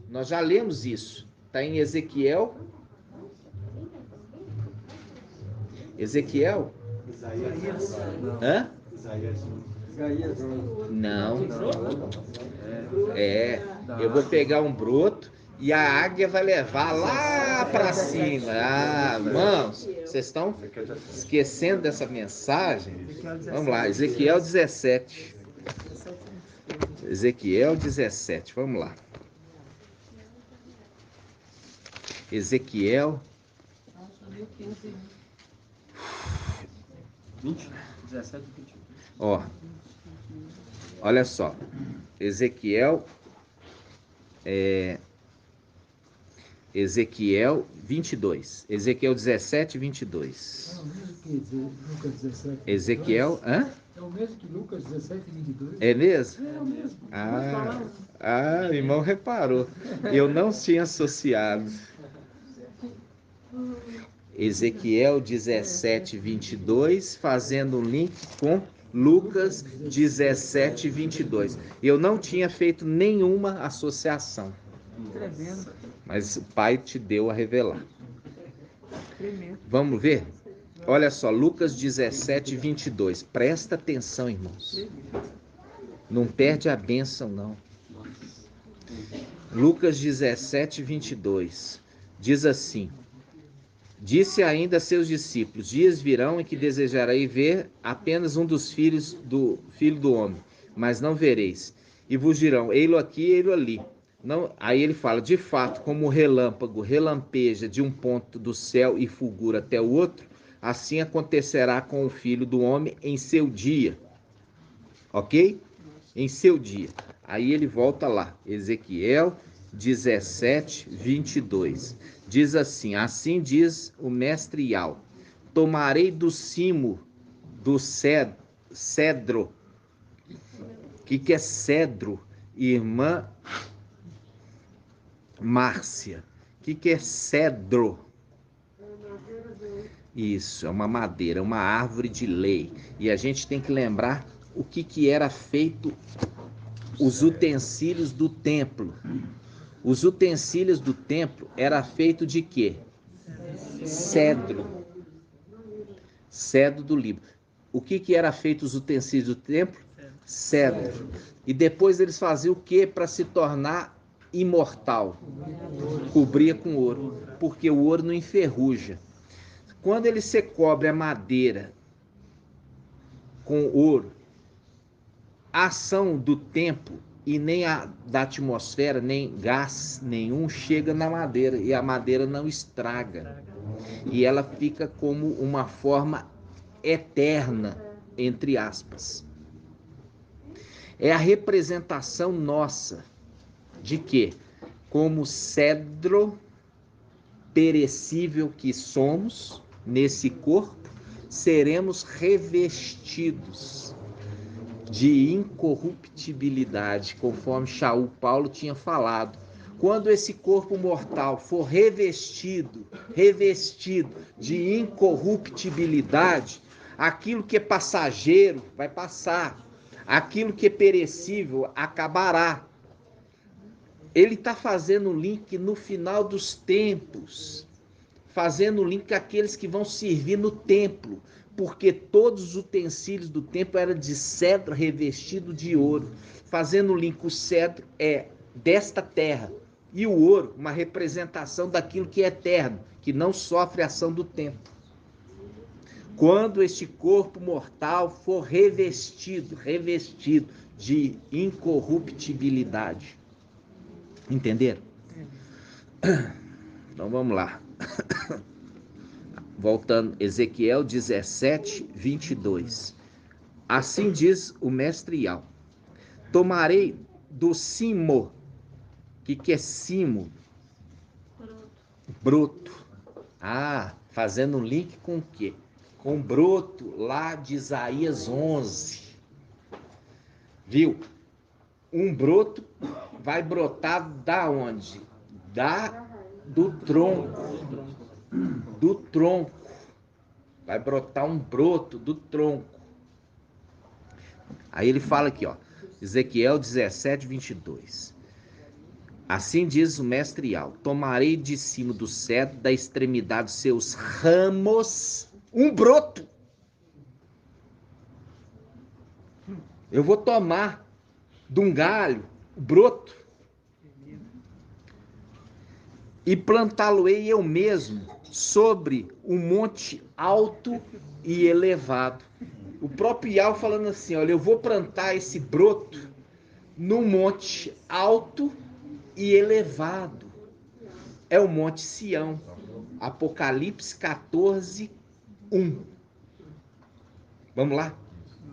Nós já lemos isso. Está em Ezequiel. Ezequiel? Isaías. Hã? Isaías. Não. Eu vou pegar um broto e a águia vai levar lá para cima. Ah, irmãos, vocês estão esquecendo dessa mensagem? Vamos lá, Ezequiel 17. Ezequiel 17, vamos lá. Ezequiel 20, 17 e 21. Ó, olha só, Ezequiel 22, Ezequiel 17, 22. É o mesmo que Lucas 17. Ezequiel, hã? É o mesmo que Lucas 17, 22. É mesmo? É o mesmo. O irmão reparou. Eu não tinha associado. Ezequiel 17, 22, fazendo um link com Lucas 17, 22. Eu não tinha feito nenhuma associação. Tremendo. Mas o Pai te deu a revelar. Tremendo. Vamos ver? Olha só, Lucas 17, 22. Presta atenção, irmãos. Não perde a bênção, não. Lucas 17, 22. Diz assim: disse ainda a seus discípulos, dias virão em que desejarei ver apenas um dos filhos do Filho do Homem, mas não vereis. E vos dirão, ei-lo aqui, ei-lo ali. Não, aí ele fala, de fato, como o relâmpago relampeja de um ponto do céu e fulgura até o outro, assim acontecerá com o Filho do Homem em seu dia. Ok? Em seu dia. Aí ele volta lá, Ezequiel 17, 22. Diz assim diz o mestre Yao, tomarei do cimo do cedro. O que é cedro, irmã Márcia? O que é cedro? Isso, é uma madeira, uma árvore de lei. E a gente tem que lembrar o que era feito os utensílios do templo. Os utensílios do templo era feito de quê? Cedro. Cedro do Líbano. O que era feito os utensílios do templo? Cedro. E depois eles faziam o que para se tornar imortal? Cobria com ouro, porque o ouro não enferruja. Quando ele se cobre a madeira com ouro, a ação do tempo e nem a da atmosfera, nem gás nenhum chega na madeira, e a madeira não estraga. E ela fica como uma forma eterna, entre aspas. É a representação nossa de que, como cedro perecível que somos, nesse corpo, seremos revestidos de incorruptibilidade, conforme Shaul Paulo tinha falado. Quando esse corpo mortal for revestido de incorruptibilidade, aquilo que é passageiro vai passar, aquilo que é perecível acabará. Ele está fazendo o link no final dos tempos, fazendo o link com aqueles que vão servir no templo, porque todos os utensílios do templo eram de cedro revestido de ouro, fazendo o link, o cedro é desta terra, e o ouro, uma representação daquilo que é eterno, que não sofre ação do tempo. Quando este corpo mortal for revestido de incorruptibilidade. Entenderam? Então vamos lá. Voltando, Ezequiel 17, 22. Assim diz o mestre Yao, tomarei do cimo. O que é cimo? Broto. Fazendo um link com o quê? Com o broto lá de Isaías 11. Viu? Um broto vai brotar da onde? Do tronco. Do tronco. Vai brotar um broto do tronco. Aí ele fala aqui, ó, Ezequiel 17, 22. Assim diz o mestre Yao, tomarei de cima do cedro, da extremidade dos seus ramos, um broto. Eu vou tomar de um galho, o broto, e plantá-lo-ei eu mesmo sobre um monte alto e elevado. O próprio Yao falando assim, olha, eu vou plantar esse broto num monte alto e elevado. É o Monte Sião. Apocalipse 14, 1. Vamos lá?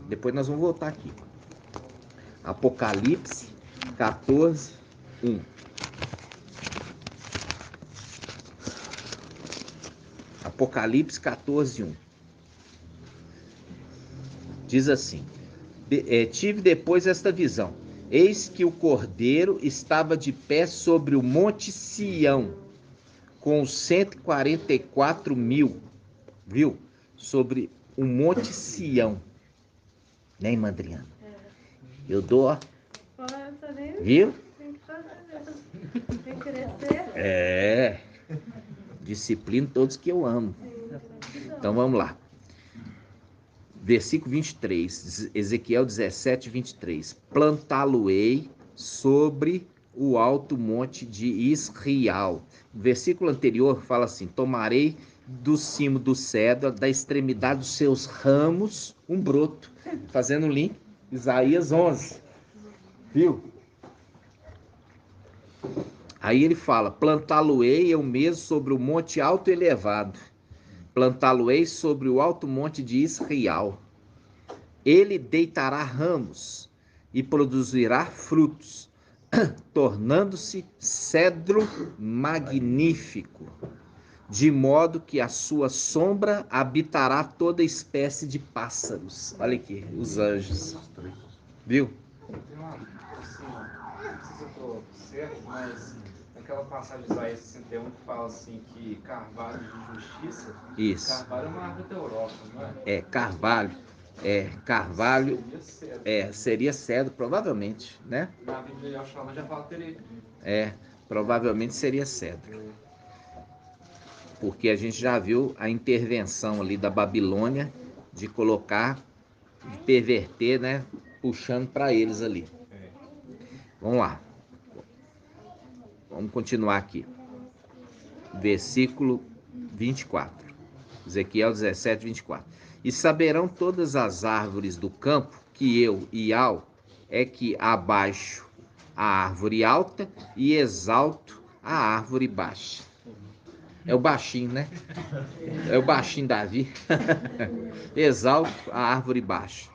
Depois nós vamos voltar aqui. Apocalipse 14, 1. Apocalipse 14, 1. Diz assim, tive depois esta visão. Eis que o Cordeiro estava de pé sobre o Monte Sião, com os 144 mil, viu? Sobre o Monte Sião. Né, irmã Adriana? Eu dou, ó. Viu? Tem que fazer mesmo. Tem que crescer. É. Disciplino todos que eu amo. Então vamos lá. Versículo 23, Ezequiel 17, 23. Plantá-lo-ei sobre o alto monte de Israel. O versículo anterior fala assim, tomarei do cimo do cedro, da extremidade dos seus ramos, um broto. Fazendo link, Isaías 11. Viu? Aí ele fala, plantá-lo-ei eu mesmo sobre o monte alto e elevado, plantá-lo-ei sobre o alto monte de Israel. Ele deitará ramos e produzirá frutos, tornando-se cedro magnífico, de modo que a sua sombra habitará toda espécie de pássaros. Olha aqui, os anjos. Viu? Tem uma, assim, não sei se eu estou certo, mas naquela passagem de Isaías 61 que fala assim que carvalho de justiça, Isso. carvalho é uma árvore da Europa, não é? É, carvalho. Carvalho Seria cedro. seria cedro, provavelmente, né? Na Bíblia Yahshua já fala tereiro. Provavelmente seria cedro. Porque a gente já viu a intervenção ali da Babilônia de colocar, de perverter, né? Puxando para eles ali. Vamos lá. Vamos continuar aqui. Versículo 24. Ezequiel 17, 24. E saberão todas as árvores do campo que eu, Iau, é que abaixo a árvore alta e exalto a árvore baixa. É o baixinho, né? É o baixinho Davi. Exalto a árvore baixa.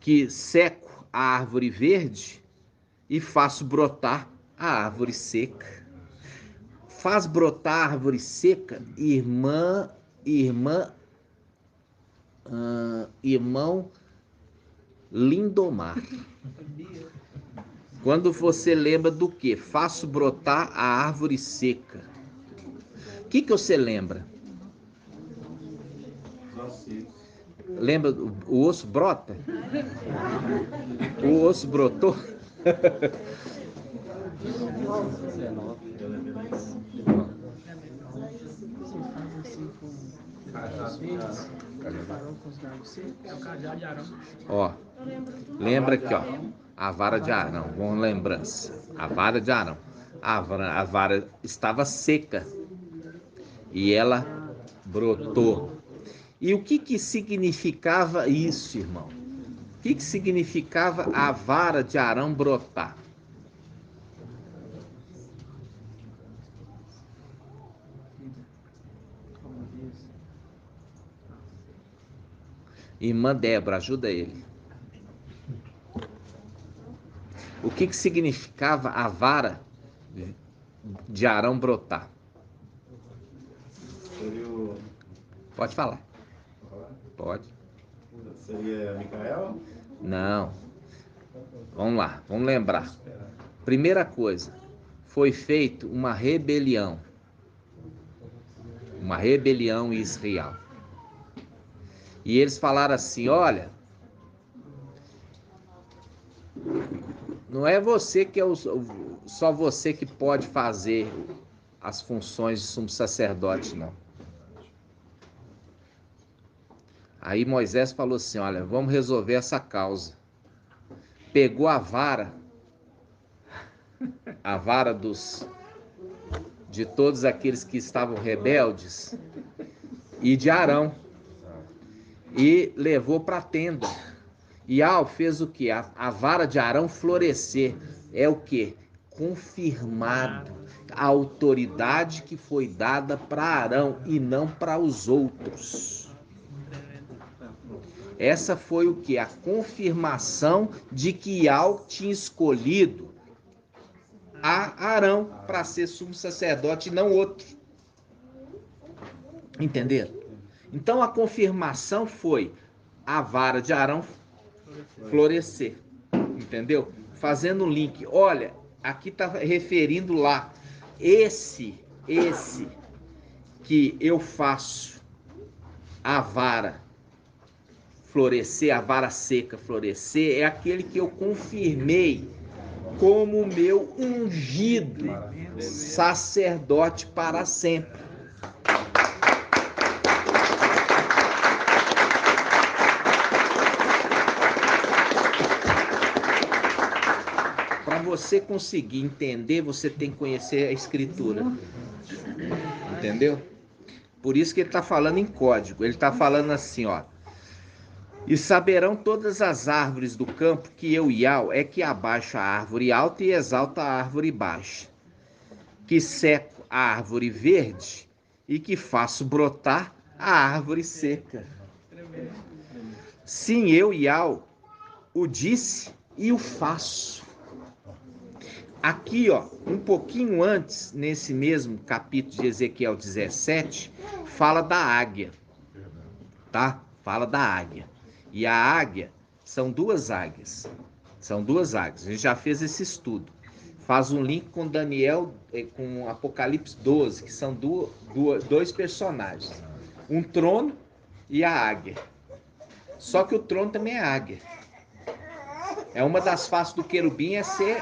Que seco a árvore verde e faço brotar a árvore seca. Faz brotar a árvore seca, irmão Lindomar. Quando você lembra do quê? Faço brotar a árvore seca. O que você lembra? Lembra o osso brota? O osso brotou? Ó, lembra aqui, ó, a vara de Arão, boa lembrança, a vara de Arão, a vara estava seca e ela brotou. E o que significava isso, irmão? O que significava a vara de Arão brotar? Irmã Débora, ajuda ele. O que significava a vara de Arão brotar? Pode falar. Pode. Seria Micael? Não. Vamos lá, vamos lembrar. Primeira coisa, foi feita uma rebelião. Uma rebelião em Israel. E eles falaram assim, olha, não é você que é só você que pode fazer as funções de sumo sacerdote, não. Aí Moisés falou assim, olha, vamos resolver essa causa. Pegou a vara de todos aqueles que estavam rebeldes e de Arão e levou para a tenda. E fez o que? A vara de Arão florescer. É o que? Confirmado a autoridade que foi dada para Arão e não para os outros. Essa foi o que? A confirmação de que Iau tinha escolhido a Arão para ser sumo sacerdote e não outro. Entenderam? Então a confirmação foi a vara de Arão florescer. Entendeu? Fazendo um link. Olha, aqui está referindo lá. Esse que eu faço a vara florescer, a vara seca florescer, é aquele que eu confirmei como meu ungido sacerdote para sempre. Para você conseguir entender, você tem que conhecer a Escritura. Entendeu? Por isso que ele está falando em código. Ele está falando assim, ó. E saberão todas as árvores do campo que eu, Iau, é que abaixo a árvore alta e exalta a árvore baixa. Que seco a árvore verde e que faço brotar a árvore seca. Sim, eu, Yahweh, o disse e o faço. Aqui, ó, um pouquinho antes, nesse mesmo capítulo de Ezequiel 17, fala da águia, tá? Fala da águia. E a águia, são duas águias. São duas águias. A gente já fez esse estudo. Faz um link com Daniel, com Apocalipse 12, que são dois personagens. Um trono e a águia. Só que o trono também é águia. É uma das faces do querubim é ser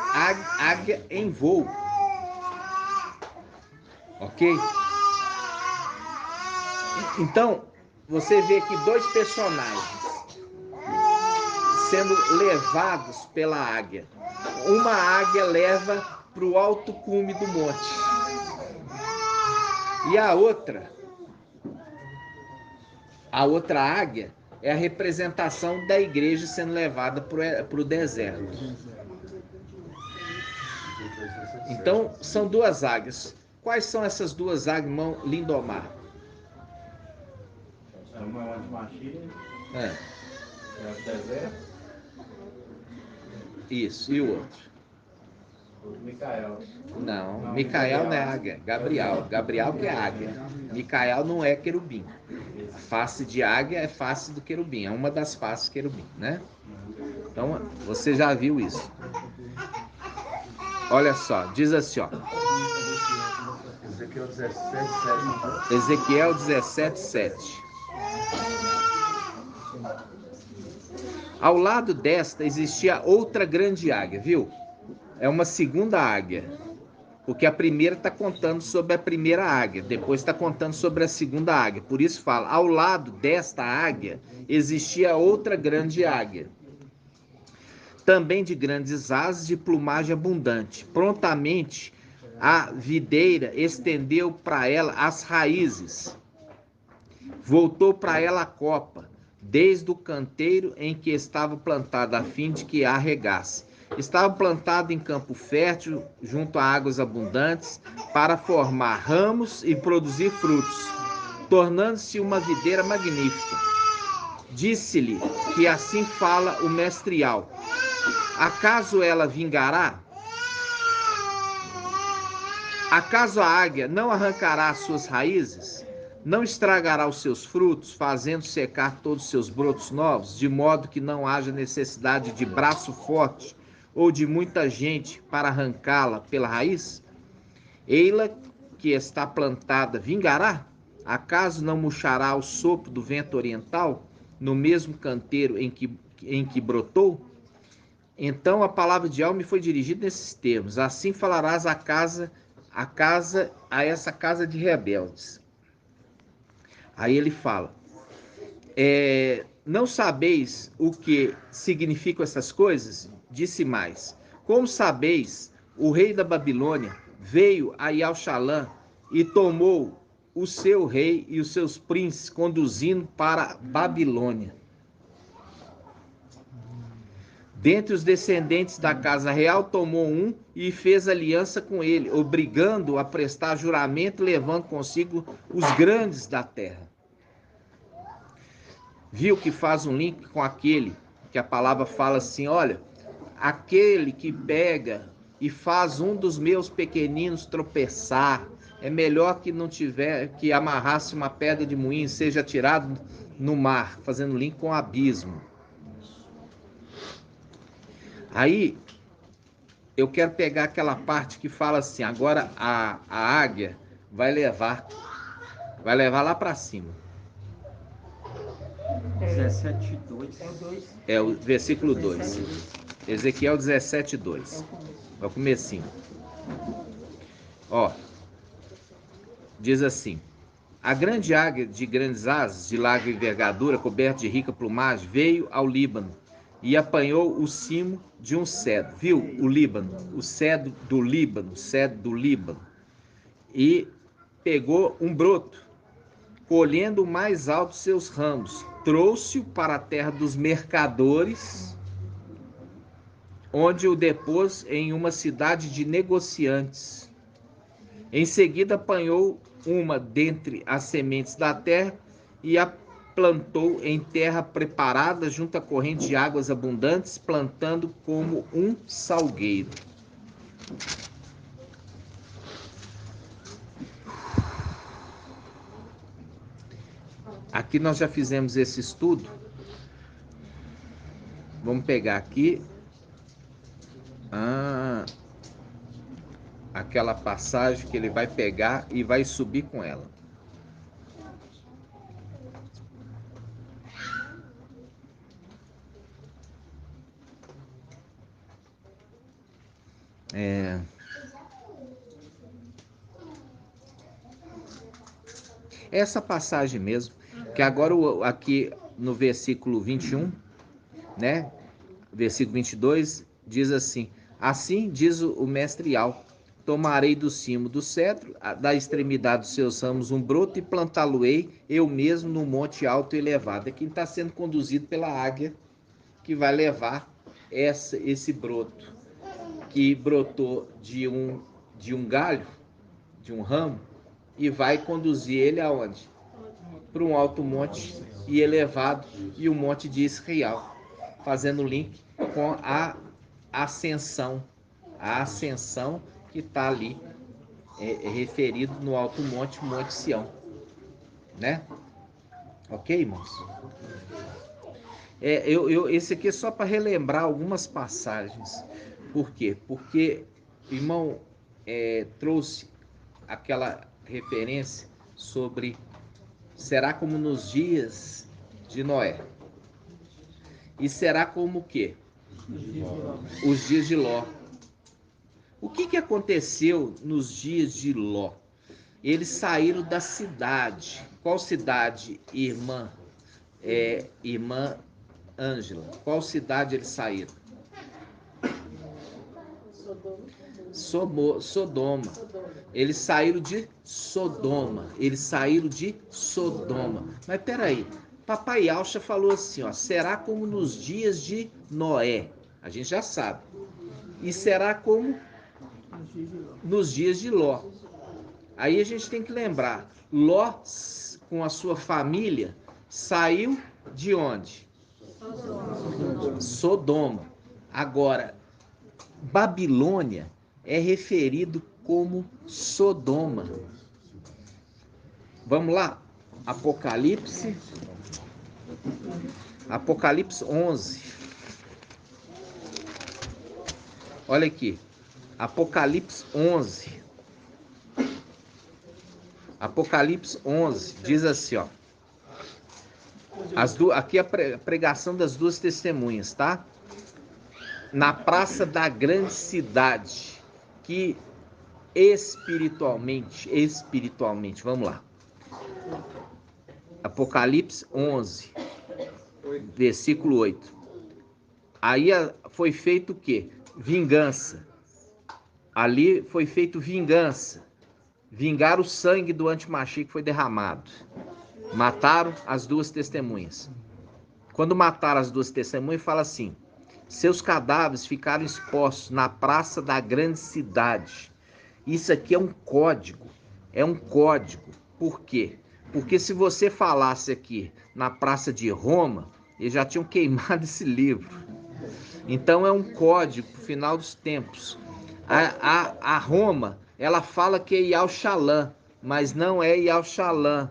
águia em voo. Ok? Então, você vê aqui dois personagens sendo levados pela águia. Uma águia leva para o alto cume do monte. E a outra águia é a representação da igreja sendo levada para o deserto. Então, são duas águias. Quais são essas duas águias, irmão Lindomar? Uma é onde Machia, É o deserto, isso, e o outro? o Micael. Não, Micael não é águia, Gabriel que é águia. Micael não é querubim. A face de águia é face do querubim, é uma das faces do querubim, né? Então, você já viu isso. Olha só, diz assim, ó. Ezequiel 17:7. Ezequiel 17:7. Ao lado desta existia outra grande águia, viu? É uma segunda águia. Porque a primeira está contando sobre a primeira águia, depois está contando sobre a segunda águia. Por isso fala, ao lado desta águia existia outra grande águia. Também de grandes asas de plumagem abundante. Prontamente a videira estendeu para ela as raízes. Voltou para ela a copa, desde o canteiro em que estava plantada, a fim de que a regasse. Estava plantado em campo fértil, junto a águas abundantes, para formar ramos e produzir frutos, tornando-se uma videira magnífica. Disse-lhe que assim fala o mestrial: acaso ela vingará? Acaso a águia não arrancará as suas raízes? Não estragará os seus frutos, fazendo secar todos os seus brotos novos, de modo que não haja necessidade de braço forte ou de muita gente para arrancá-la pela raiz? Ei-la que está plantada vingará? Acaso não murchará o sopro do vento oriental, no mesmo canteiro em que brotou? Então a palavra de Yahweh me foi dirigida nesses termos: assim falarás a essa casa de rebeldes. Aí ele fala, não sabeis o que significam essas coisas? Disse mais, como sabeis, o rei da Babilônia veio a Yalxalã e tomou o seu rei e os seus príncipes, conduzindo para Babilônia. Dentre os descendentes da casa real, tomou um e fez aliança com ele, obrigando-o a prestar juramento, levando consigo os grandes da terra. Viu que faz um link com aquele que a palavra fala assim, olha, aquele que pega e faz um dos meus pequeninos tropeçar, é melhor que não tiver, que amarrasse uma pedra de moinho e seja tirado no mar, fazendo link com o abismo. Aí, eu quero pegar aquela parte que fala assim, agora a águia vai levar lá para cima. 17:2. É o versículo 2. Ezequiel 17:2. É o comecinho. Ó, diz assim, a grande águia de grandes asas, de larga envergadura, coberta de rica plumagem, veio ao Líbano e apanhou o cimo de um cedro. Viu o Líbano? O cedro do Líbano, E pegou um broto, colhendo o mais alto seus ramos, trouxe-o para a terra dos mercadores, onde o depôs em uma cidade de negociantes. Em seguida apanhou uma dentre as sementes da terra e a plantou em terra preparada junto à corrente de águas abundantes, plantando como um salgueiro. Aqui nós já fizemos esse estudo. Vamos pegar aqui aquela passagem que ele vai pegar e vai subir com ela. Essa passagem mesmo, que agora aqui no versículo 21, né? Versículo 22, diz assim: assim diz o mestre Al, tomarei do cimo do cedro, da extremidade dos seus ramos um broto e plantá-lo-ei eu mesmo no monte alto e elevado. Aqui está sendo conduzido pela águia que vai levar esse broto, que brotou de um galho, de um ramo, e vai conduzir ele aonde? Para um alto monte e elevado, e o monte de Israel, fazendo link com a ascensão que está ali referido no alto monte, Monte Sião, né? Ok, irmãos? Esse aqui é só para relembrar algumas passagens. Por quê? Porque, irmão, trouxe aquela referência sobre será como nos dias de Noé. E será como o quê? Os dias de Ló. O que aconteceu nos dias de Ló? Eles saíram da cidade. Qual cidade, irmã Ângela? Qual cidade eles saíram? Sodoma. Eles saíram de Sodoma. Mas peraí, Papai Alcha falou assim, ó, será como nos dias de Noé. A gente já sabe. E será como nos dias de Ló. Aí a gente tem que lembrar, Ló, com a sua família, saiu de onde? Sodoma. Agora, Babilônia é referido como Sodoma. Vamos lá? Apocalipse 11. Olha aqui. Apocalipse 11. Apocalipse 11 diz assim, ó. Aqui a pregação das duas testemunhas, tá? Na praça da grande cidade, que espiritualmente, vamos lá. Apocalipse 11, versículo 8. Aí foi feito o quê? Vingança. Ali foi feito vingança. Vingar o sangue do antimachi que foi derramado. Mataram as duas testemunhas. Quando mataram as duas testemunhas, fala assim: seus cadáveres ficaram expostos na praça da grande cidade. Isso aqui é um código. Por quê? Porque se você falasse aqui na praça de Roma, eles já tinham queimado esse livro. Então é um código pro final dos tempos. A Roma, ela fala que é Yal-Shalom, mas não é Yal-Shalom.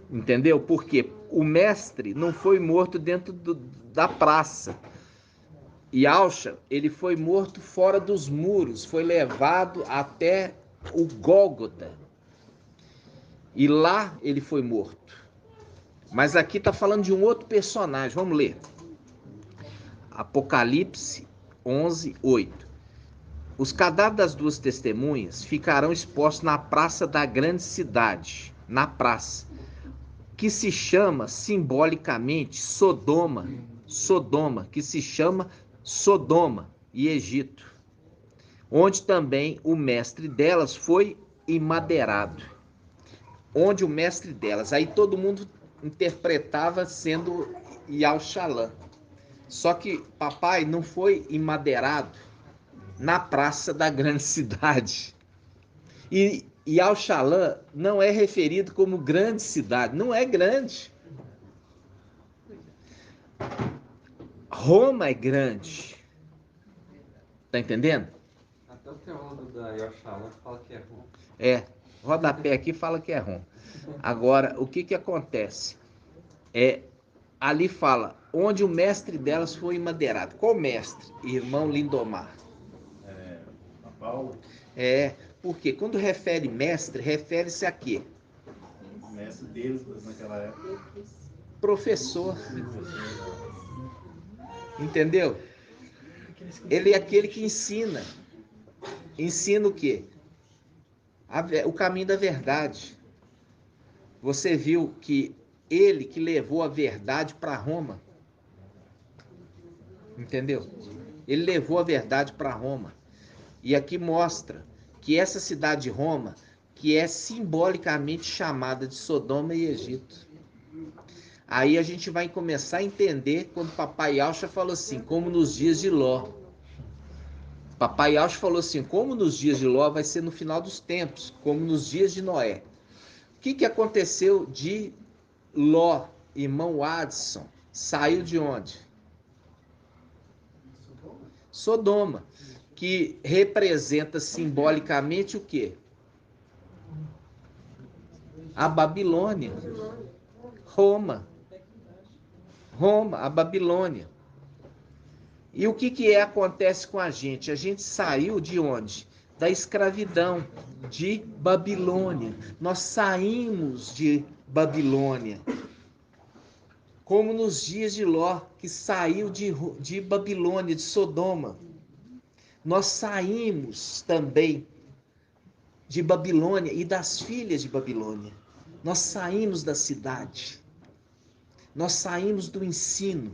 Entendeu? Porque o mestre não foi morto dentro da praça. Yalcha, ele foi morto fora dos muros, foi levado até o Gólgota. E lá ele foi morto. Mas aqui está falando de um outro personagem. Vamos ler. Apocalipse 11, 8. Os cadáveres das duas testemunhas ficarão expostos na praça da grande cidade, na praça, que se chama simbolicamente Sodoma, que se chama Sodoma e Egito, onde também o mestre delas foi emadeirado. Onde o mestre delas, aí todo mundo interpretava sendo Yal-Shalom. Só que papai não foi emadeirado na praça da grande cidade. E Al-Shalã não é referido como grande cidade, não é grande. Roma é grande. Tá entendendo? Até o teólogo da Yoshala fala que é Roma. É, rodapé aqui fala que é Roma. Agora, o que acontece? Ali fala, onde o mestre delas foi emadeirado. Qual mestre? Irmão Lindomar. A Paulo, Porque quando refere mestre, refere-se a quê? o mestre deles naquela época. Professor. Entendeu? Ele é aquele que ensina. Ensina o quê? O caminho da verdade. Você viu que ele que levou a verdade para Roma. Entendeu? Ele levou a verdade para Roma. E aqui mostra que essa cidade de Roma, que é simbolicamente chamada de Sodoma e Egito. Aí a gente vai começar a entender quando Papai Alcha falou assim, como nos dias de Ló. Papai Alcha falou assim, como nos dias de Ló vai ser no final dos tempos, como nos dias de Noé. O que aconteceu de Ló, irmão Adson? Saiu de onde? Sodoma, que representa simbolicamente o quê? A Babilônia. Roma, a Babilônia. E o que acontece com a gente? A gente saiu de onde? Da escravidão, de Babilônia. Nós saímos de Babilônia. Como nos dias de Ló, que saiu de Babilônia, de Sodoma. Nós saímos também de Babilônia e das filhas de Babilônia. Nós saímos da cidade. Nós saímos do ensino.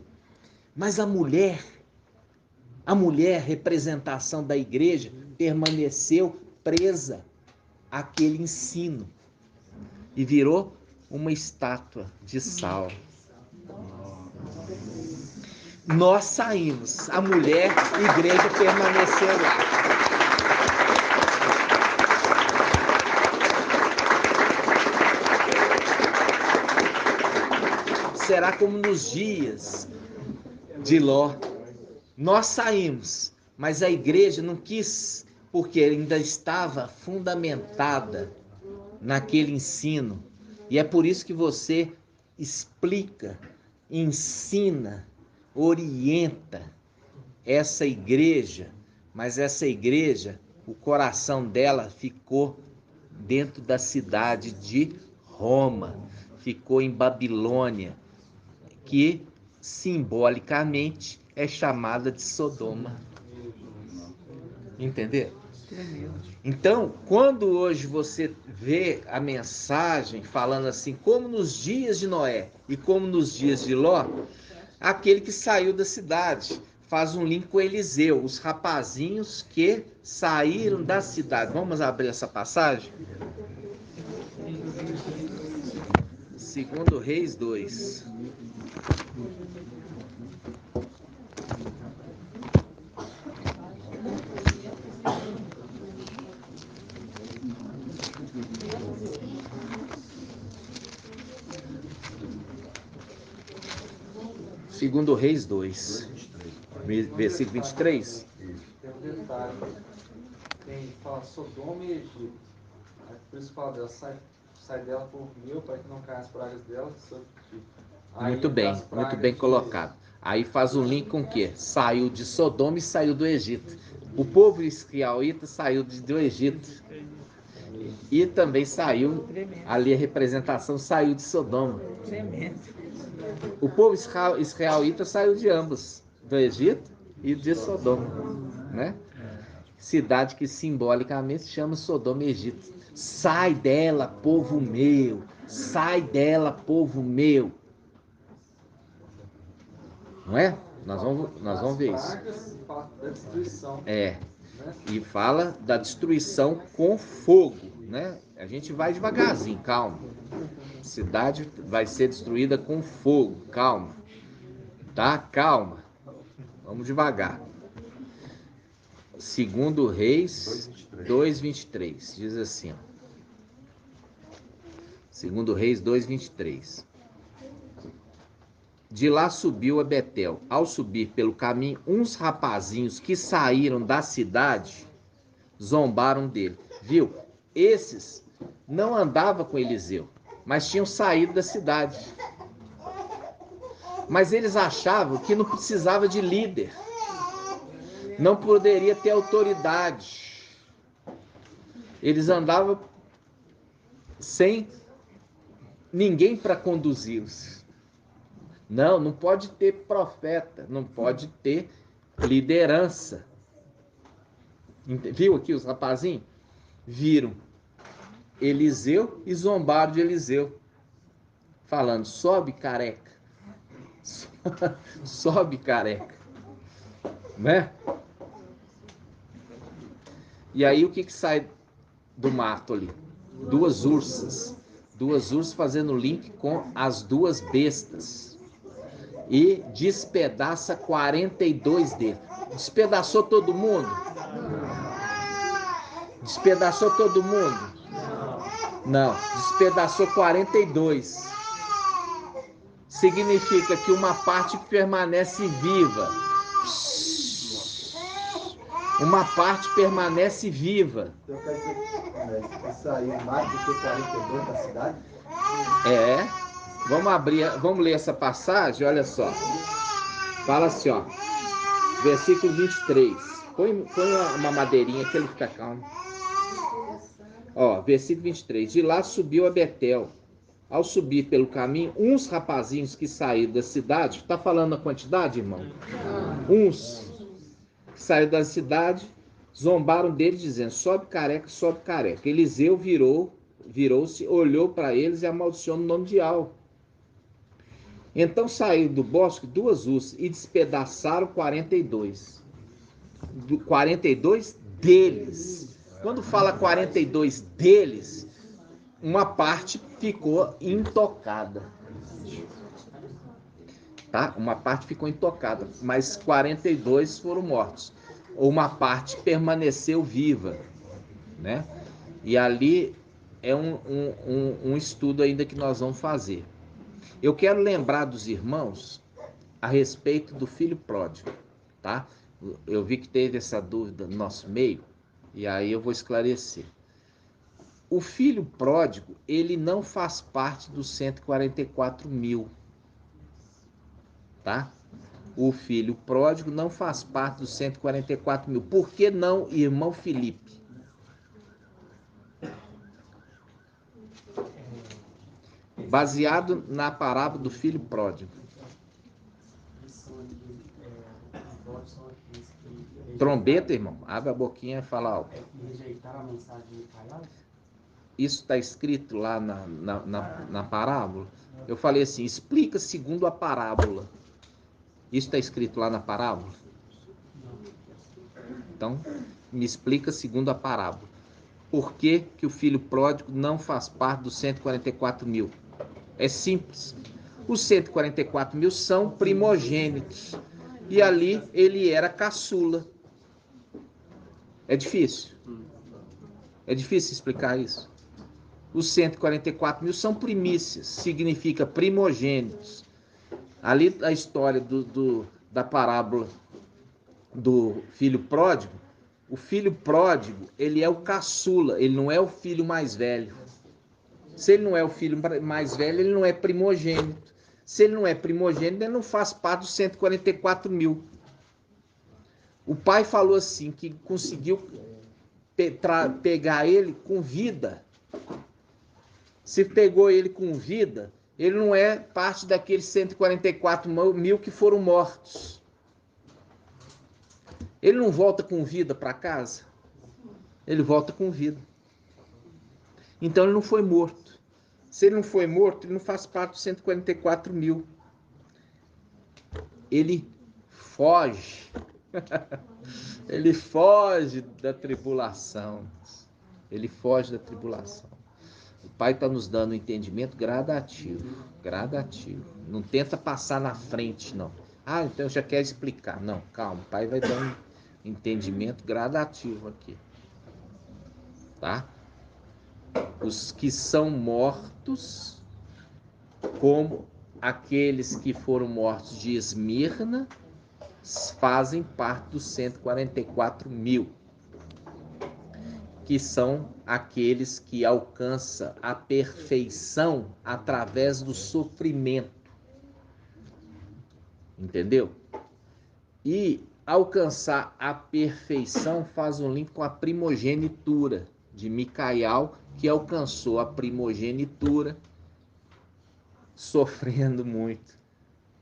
Mas a mulher, representação da igreja, permaneceu presa àquele ensino e virou uma estátua de sal. Nós saímos, a mulher, igreja permaneceu lá. Será como nos dias de Ló. Nós saímos, mas a igreja não quis, porque ainda estava fundamentada naquele ensino. E é por isso que você explica, ensina, orienta essa igreja, mas essa igreja, o coração dela ficou dentro da cidade de Roma, ficou em Babilônia, que simbolicamente é chamada de Sodoma. Entendeu? Então, quando hoje você vê a mensagem falando assim, como nos dias de Noé e como nos dias de Ló, aquele que saiu da cidade faz um link com Eliseu, os rapazinhos que saíram da cidade. Vamos abrir essa passagem? 2 Reis 2. Segundo Reis 2, versículo 23. Tem um detalhe. Fala Sodoma e Egito. Por isso fala dela, sai dela por mil, para que não caia as pragas dela. Muito bem colocado. Aí faz um link com o quê? Saiu de Sodoma e saiu do Egito. O povo israelita saiu do Egito. E também saiu, ali a representação saiu de Sodoma. O povo israelita saiu de ambos, do Egito e de Sodoma, né? Cidade que simbolicamente chama Sodoma e Egito. Sai dela, povo meu! Sai dela, povo meu! Não é? Nós vamos ver isso. Fala da destruição. E fala da destruição com fogo, né? A gente vai devagarzinho, calma. A cidade vai ser destruída com fogo, calma. Tá? Calma. Vamos devagar. 2 Reis 2:23. Diz assim, ó. Segundo Reis 2:23. De lá subiu a Betel. Ao subir pelo caminho, uns rapazinhos que saíram da cidade zombaram dele. Viu? Esses não andavam com Eliseu, mas tinham saído da cidade. Mas eles achavam que não precisava de líder. Não poderia ter autoridade. Eles andavam sem ninguém para conduzi-los. Não pode ter profeta, não pode ter liderança. Viu aqui os rapazinhos? Viram Eliseu e zombaram de Eliseu. Falando, sobe careca. Sobe careca. Né? E aí o que sai do mato ali? Duas ursas fazendo link com as duas bestas. E despedaça 42 deles. Despedaçou todo mundo? Despedaçou todo mundo? Não, despedaçou 42. Significa que uma parte permanece viva. Uma parte permanece viva. Então quer dizer que saiu mais do que 42 da cidade? É. Vamos ler essa passagem, olha só. Fala assim, ó. Versículo 23. Põe uma madeirinha que ele fica calmo. Ó, versículo 23. De lá subiu a Betel. Ao subir pelo caminho, uns rapazinhos que saíram da cidade. Tá falando a quantidade, irmão? Uns que saíram da cidade, zombaram dele, dizendo, sobe careca, sobe careca. Eliseu virou-se, olhou para eles e amaldiçoou no nome de Al. Então saíram do bosque duas ursas e despedaçaram 42. 42 deles. Quando fala 42 deles, uma parte ficou intocada. Tá? Uma parte ficou intocada, mas 42 foram mortos. Uma parte permaneceu viva, né? E ali é um estudo ainda que nós vamos fazer. Eu quero lembrar dos irmãos a respeito do filho pródigo, tá? Eu vi que teve essa dúvida no nosso meio, e aí eu vou esclarecer. O filho pródigo, ele não faz parte dos 144 mil, tá? O filho pródigo não faz parte dos 144 mil. Por que não, irmão Felipe? Baseado na parábola do filho pródigo. Trombeta, irmão. Abre a boquinha e fala alto. Rejeitaram a mensagem de Israel? Isso está escrito lá na parábola. Eu falei assim, explica segundo a parábola. Isso está escrito lá na parábola? Então, me explica segundo a parábola. Por que que o filho pródigo não faz parte dos 144 mil? É simples. Os 144 mil são primogênitos. E ali ele era caçula. É difícil? É difícil explicar isso? Os 144 mil são primícias, significa primogênitos. Ali a história da parábola do filho pródigo, o filho pródigo, ele é o caçula, ele não é o filho mais velho. Se ele não é o filho mais velho, ele não é primogênito. Se ele não é primogênito, ele não faz parte dos 144 mil. O pai falou assim, que conseguiu pegar ele com vida. Se pegou ele com vida, ele não é parte daqueles 144 mil que foram mortos. Ele não volta com vida para casa? Ele volta com vida. Então ele não foi morto. Se ele não foi morto, ele não faz parte dos 144 mil. Ele foge. Ele foge da tribulação. Ele foge da tribulação. O Pai está nos dando um entendimento gradativo. Gradativo. Não tenta passar na frente, não. Ah, então eu já quero explicar. Não, calma. O Pai vai dar um entendimento gradativo aqui. tá? Os que são mortos, como aqueles que foram mortos de Esmirna, fazem parte dos 144 mil, que são aqueles que alcançam a perfeição através do sofrimento. Entendeu? E alcançar a perfeição faz um link com a primogenitura de Micael, que alcançou a primogenitura sofrendo muito,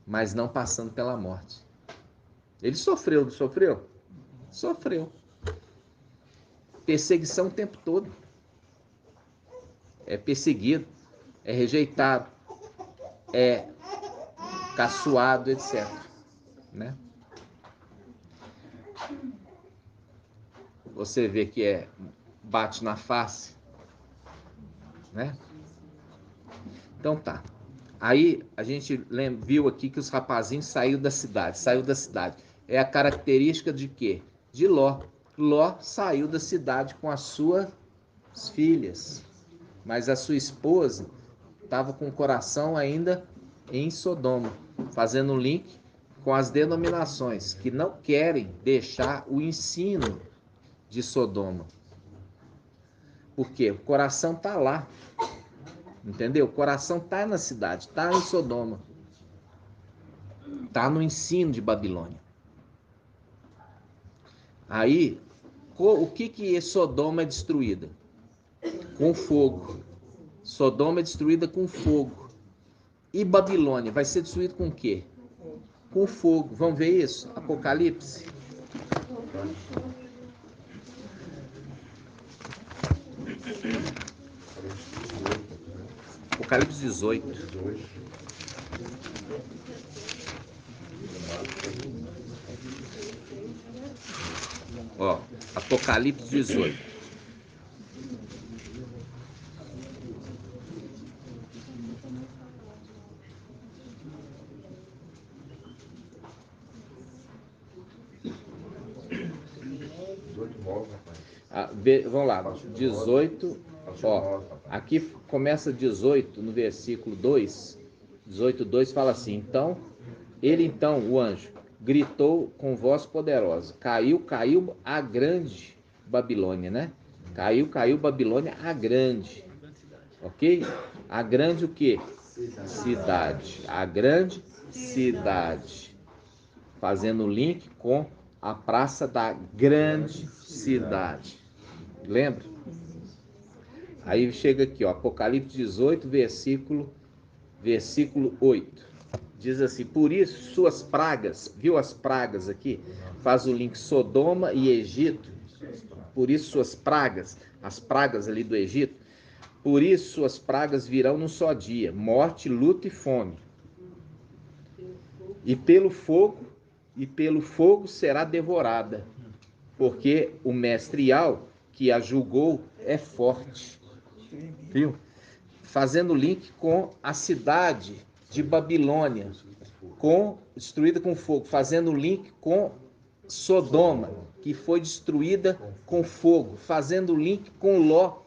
mas não passando pela morte. Ele sofreu, não sofreu? Sofreu. Perseguição o tempo todo. É perseguido, é rejeitado, é caçoado, etc. Né? Você vê que bate na face, né? Então tá. Aí a gente viu aqui que os rapazinhos saiu da cidade. É a característica de quê? De Ló. Ló saiu da cidade com as suas filhas, mas a sua esposa estava com o coração ainda em Sodoma, fazendo um link com as denominações que não querem deixar o ensino de Sodoma. Por quê? O coração está lá, entendeu? O coração está na cidade, está em Sodoma, está no ensino de Babilônia. Aí, o que Sodoma é destruída? Com fogo. Sodoma é destruída com fogo. E Babilônia vai ser destruída com o quê? Com fogo. Vamos ver isso? Apocalipse. Apocalipse 18. Ó, Apocalipse 18. Vamos lá, 18. Ó, aqui começa 18 no versículo 2. 18:2 fala assim: então, o anjo, gritou com voz poderosa: caiu a grande Babilônia, né? Caiu Babilônia a grande. Ok? A grande o quê? Cidade. A grande cidade. Fazendo link com a praça da grande cidade. Lembra? Aí chega aqui, ó, Apocalipse 18, versículo 8. Diz assim: por isso suas pragas, viu as pragas aqui? Faz o link Sodoma e Egito. Por isso suas pragas, as pragas ali do Egito, por isso suas pragas virão num só dia: morte, luto e fome. E pelo fogo será devorada, porque o mestre Al, que a julgou, é forte. Viu? Fazendo link com a cidade de Babilônia, destruída com fogo, fazendo link com Sodoma, que foi destruída com fogo, fazendo link com Ló,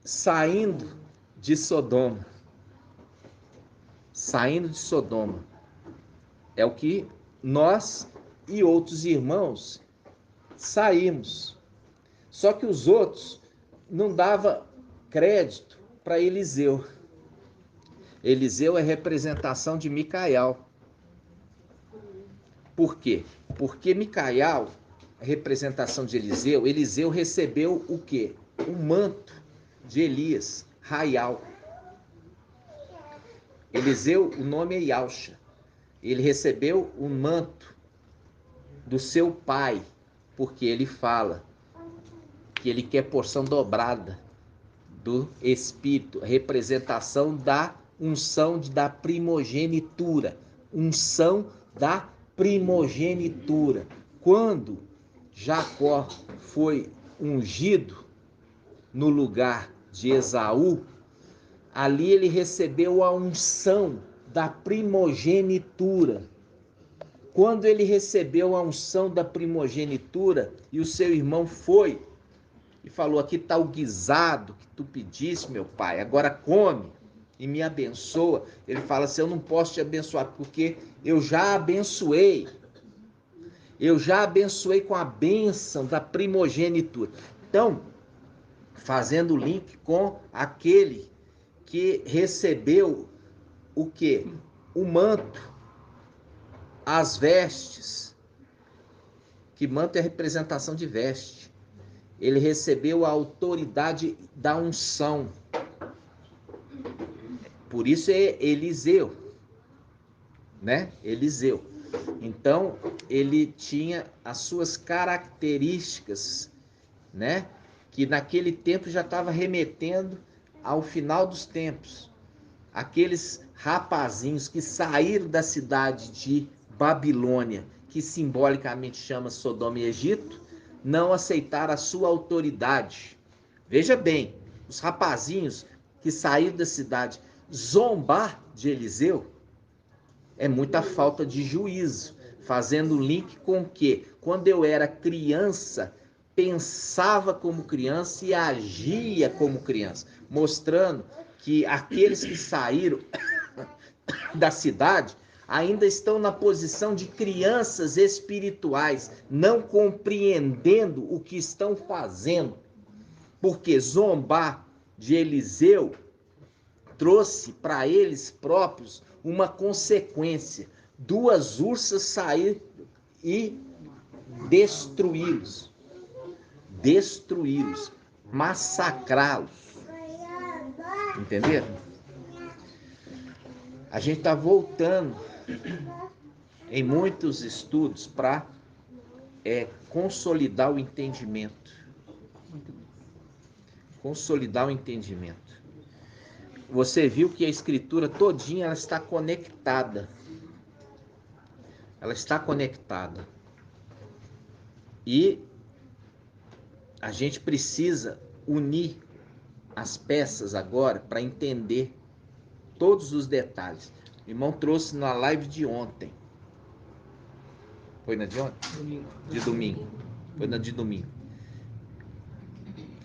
saindo de Sodoma. É o que nós e outros irmãos saímos. Só que os outros não davam crédito para Eliseu. Eliseu é representação de Micael. Por quê? Porque Micael, a representação de Eliseu, Eliseu recebeu o quê? O manto de Elias, Raial. Eliseu, o nome é Yausha. Ele recebeu o manto do seu pai, porque ele fala que ele quer porção dobrada do Espírito, representação da unção da primogenitura. Unção da primogenitura. Quando Jacó foi ungido no lugar de Esaú, ali ele recebeu a unção da primogenitura. Quando ele recebeu a unção da primogenitura e o seu irmão foi e falou: aqui está o guisado que tu pediste, meu pai, agora come e me abençoa. Ele fala assim: eu não posso te abençoar porque eu já abençoei. Eu já abençoei com a bênção da primogenitura. Então, fazendo o link com aquele que recebeu o quê? O manto, as vestes, que manto é representação de veste. Ele recebeu a autoridade da unção. Por isso é Eliseu, né? Eliseu. Então, ele tinha as suas características, né? Que naquele tempo já estava remetendo ao final dos tempos. Aqueles rapazinhos que saíram da cidade de Babilônia, que simbolicamente chama Sodoma e Egito, não aceitaram a sua autoridade. Veja bem, os rapazinhos que saíram da cidade zombar de Eliseu é muita falta de juízo, fazendo link com o quê? Quando eu era criança, pensava como criança e agia como criança, mostrando que aqueles que saíram da cidade ainda estão na posição de crianças espirituais, não compreendendo o que estão fazendo. Porque zombar de Eliseu trouxe para eles próprios uma consequência. 2 ursas saíram e destruí-los. Destruí-los. Massacrá-los. Entenderam? A gente está voltando em muitos estudos para consolidar o entendimento. Consolidar o entendimento. Você viu que a escritura todinha ela está conectada. Ela está conectada. E a gente precisa unir as peças agora para entender todos os detalhes. O irmão trouxe na live de ontem. Foi na de ontem? Domingo. De domingo. Foi na de domingo.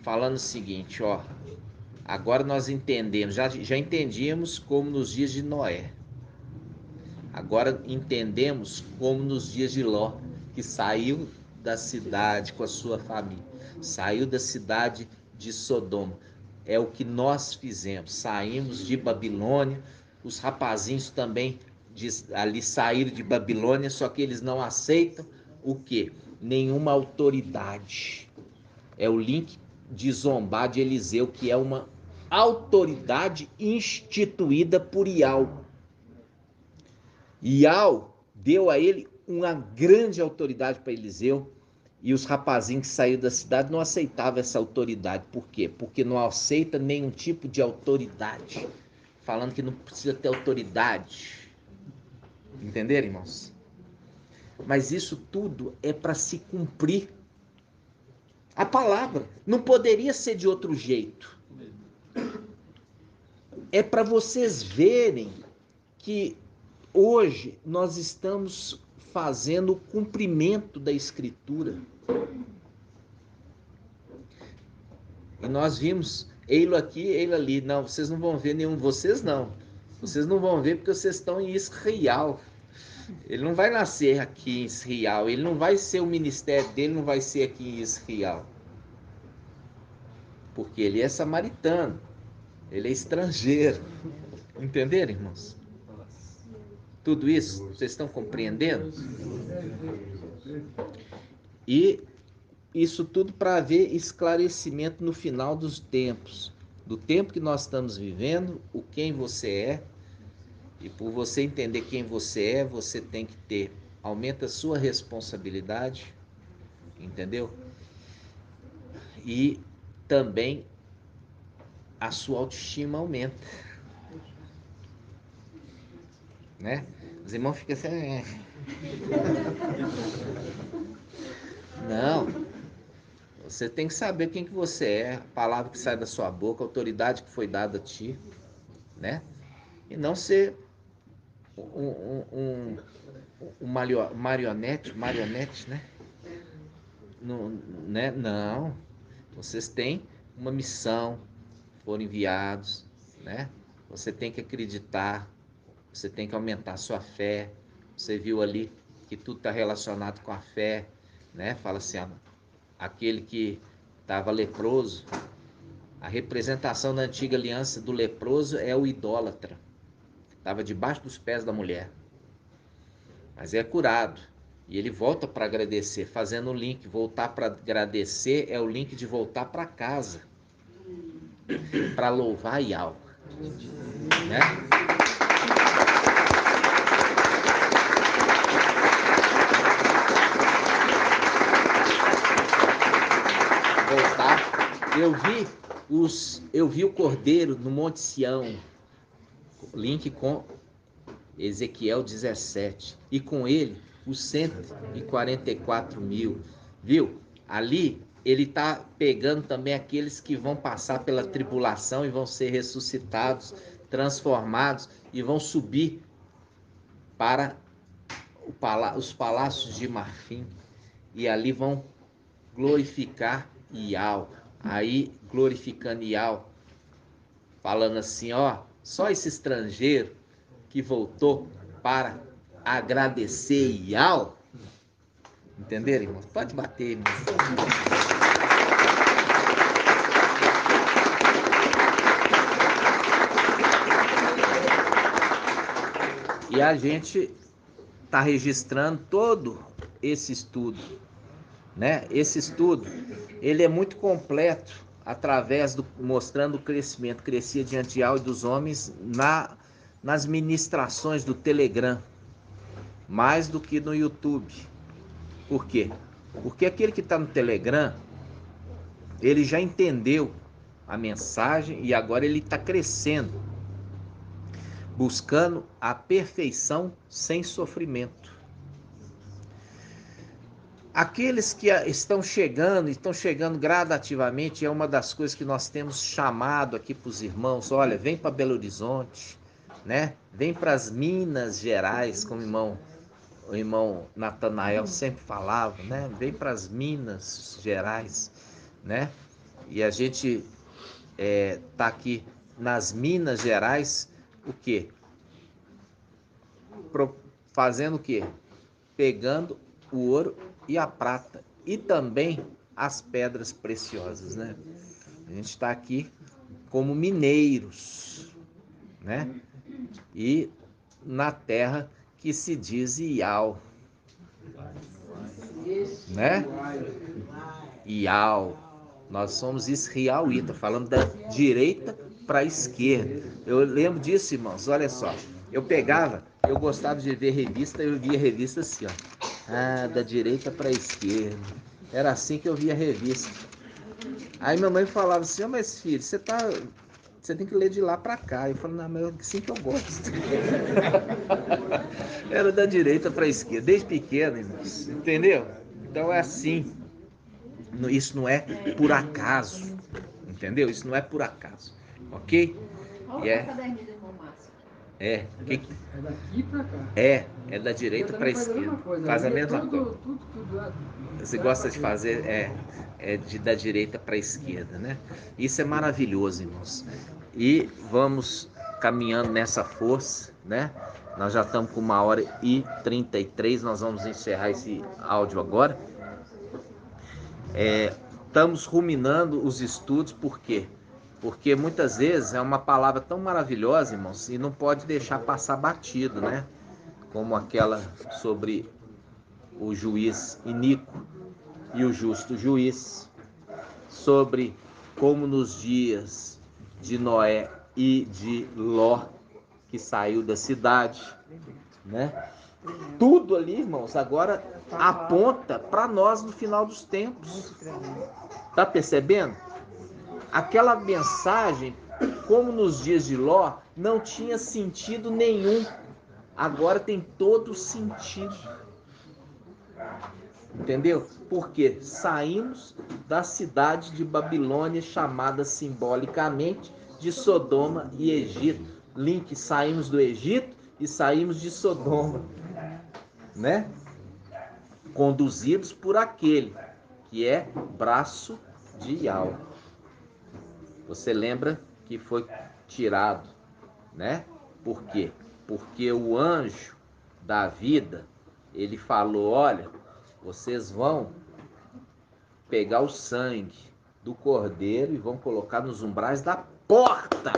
Falando o seguinte, ó. Agora nós entendemos, já entendíamos como nos dias de Noé. Agora entendemos como nos dias de Ló, que saiu da cidade com a sua família. Saiu da cidade de Sodoma. É o que nós fizemos. Saímos de Babilônia. Os rapazinhos também ali saíram de Babilônia, só que eles não aceitam o quê? Nenhuma autoridade. É o link de zombar de Eliseu, que é uma autoridade instituída por Iau. Iau deu a ele uma grande autoridade para Eliseu, e os rapazinhos que saíram da cidade não aceitavam essa autoridade. Por quê? Porque não aceita nenhum tipo de autoridade. Falando que não precisa ter autoridade. Entenderam, irmãos? Mas isso tudo é para se cumprir a palavra. Não poderia ser de outro jeito. É para vocês verem que hoje nós estamos fazendo o cumprimento da Escritura. E nós vimos ele aqui, ele ali. Não, vocês não vão ver nenhum. Vocês não. Vocês não vão ver porque vocês estão em Israel. Ele não vai nascer aqui em Israel. Ele não vai ser, o ministério dele não vai ser aqui em Israel. Porque ele é samaritano. Ele é estrangeiro. Entenderam, irmãos? Tudo isso, vocês estão compreendendo? E isso tudo para haver esclarecimento no final dos tempos. Do tempo que nós estamos vivendo, o quem você é. E por você entender quem você é, você tem que ter, aumenta a sua responsabilidade, entendeu? E também a sua autoestima aumenta. Né? Os irmãos ficam assim... Não. Você tem que saber quem que você é, a palavra que sai da sua boca, a autoridade que foi dada a ti, né? E não ser um marionete, né? Não, né? Não. Vocês têm uma missão, foram enviados, né? Você tem que acreditar, você tem que aumentar a sua fé. Você viu ali que tudo está relacionado com a fé, né? Fala assim, aquele que estava leproso, a representação da antiga aliança do leproso é o idólatra. Estava debaixo dos pés da mulher, mas é curado. E ele volta para agradecer, fazendo o link. Voltar para agradecer é o link de voltar para casa, para louvar Yahweh, né? Voltar. Eu vi o Cordeiro no Monte Sião. Link com Ezequiel 17. E com ele os 144 mil. Viu? Ali ele está pegando também aqueles que vão passar pela tribulação e vão ser ressuscitados, transformados e vão subir para os palácios de marfim. E ali vão glorificar Yahweh. Aí glorificando Yahweh, falando assim, só esse estrangeiro que voltou para agradecer Yahweh. Entenderam, irmãos? Pode bater, irmãos. E a gente está registrando todo esse estudo, né? Esse estudo, ele é muito completo, mostrando o crescimento. Crescia diante de Yahweh e dos homens nas ministrações do Telegram, mais do que no YouTube. Por quê? Porque aquele que está no Telegram, ele já entendeu a mensagem e agora ele está crescendo, buscando a perfeição sem sofrimento. Aqueles que estão chegando gradativamente, é uma das coisas que nós temos chamado aqui para os irmãos. Olha, vem para Belo Horizonte, né? Vem para as Minas Gerais, como o irmão Natanael sempre falava, né? Vem para as Minas Gerais, né? E a gente tá aqui nas Minas Gerais, o quê? Fazendo o quê? Pegando o ouro e a prata e também as pedras preciosas, né? A gente está aqui como mineiros, né? E na terra que se diz Iau, né? Iau. Nós somos israelita, falando da direita para a esquerda. Eu lembro disso, irmãos. Olha só, eu gostava de ver revista, eu via revista assim, da direita para a esquerda. Era assim que eu via a revista. Aí minha mãe falava assim, mas filho, você tem que ler de lá para cá. Eu falei, não, mas é assim que eu gosto. Era da direita para a esquerda, desde pequeno, irmãos. Entendeu? Então é assim. Isso não é por acaso. Entendeu? Isso não é por acaso. Ok? Olha o caderninho do irmão Márcio. É daqui pra cá. É da direita para a esquerda. Faz a mesma coisa. Tudo Você gosta de fazer da direita para a esquerda, né? Isso é maravilhoso, irmãos. E vamos caminhando nessa força, né? Nós já estamos com 1h33, nós vamos encerrar esse áudio agora. Estamos ruminando os estudos, por quê? Porque muitas vezes é uma palavra tão maravilhosa, irmãos, e não pode deixar passar batido, né? Como aquela sobre o juiz iníquo e o justo juiz, sobre como nos dias de Noé e de Ló, que saiu da cidade, né? Tudo ali, irmãos, agora aponta para nós no final dos tempos. Tá percebendo? Aquela mensagem, como nos dias de Ló, não tinha sentido nenhum. Agora tem todo sentido. Entendeu? Porque saímos da cidade de Babilônia, chamada simbolicamente de Sodoma e Egito. Link, saímos do Egito e saímos de Sodoma, né? Conduzidos por aquele que é braço de Ial. Você lembra que foi tirado, né? Por quê? Porque o anjo da vida, ele falou, olha, vocês vão pegar o sangue do cordeiro e vão colocar nos umbrais da porta.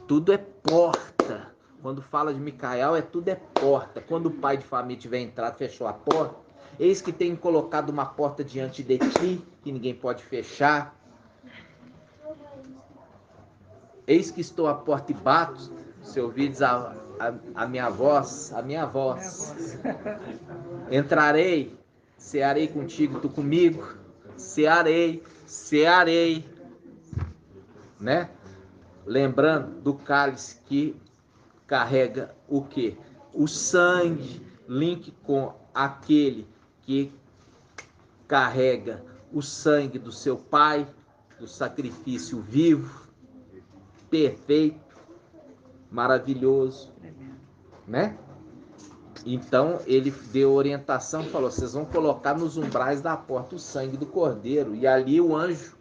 Tudo é porta. Quando fala de Micael, tudo é porta. Quando o pai de família tiver entrado, fechou a porta, eis que tenho colocado uma porta diante de ti, que ninguém pode fechar. Eis que estou à porta e bato, se ouvides a minha voz, entrarei, cearei contigo, tu comigo, cearei, né? Lembrando do cálice que carrega o quê? O sangue, link com aquele que carrega o sangue do seu pai, do sacrifício vivo, perfeito, maravilhoso, né? Então ele deu orientação, falou, vocês vão colocar nos umbrais da porta o sangue do cordeiro, e ali o anjo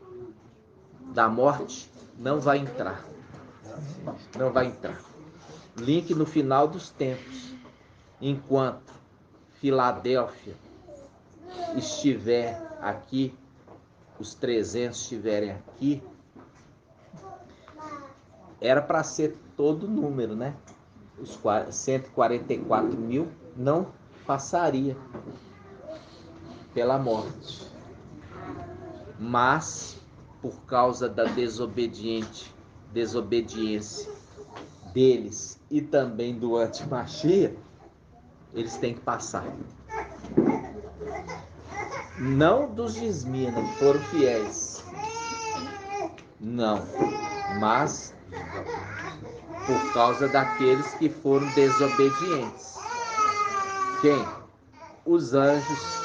da morte não vai entrar. Não vai entrar. Link no final dos tempos, enquanto Filadélfia estiver aqui, os 300 estiverem aqui, era para ser todo o número, né? Os 144 mil não passaria pela morte. Mas, por causa da desobediência deles e também do antimachia, eles têm que passar. Não dos de Esmirna, que foram fiéis. Não. Mas por causa daqueles que foram desobedientes. Quem? Os anjos,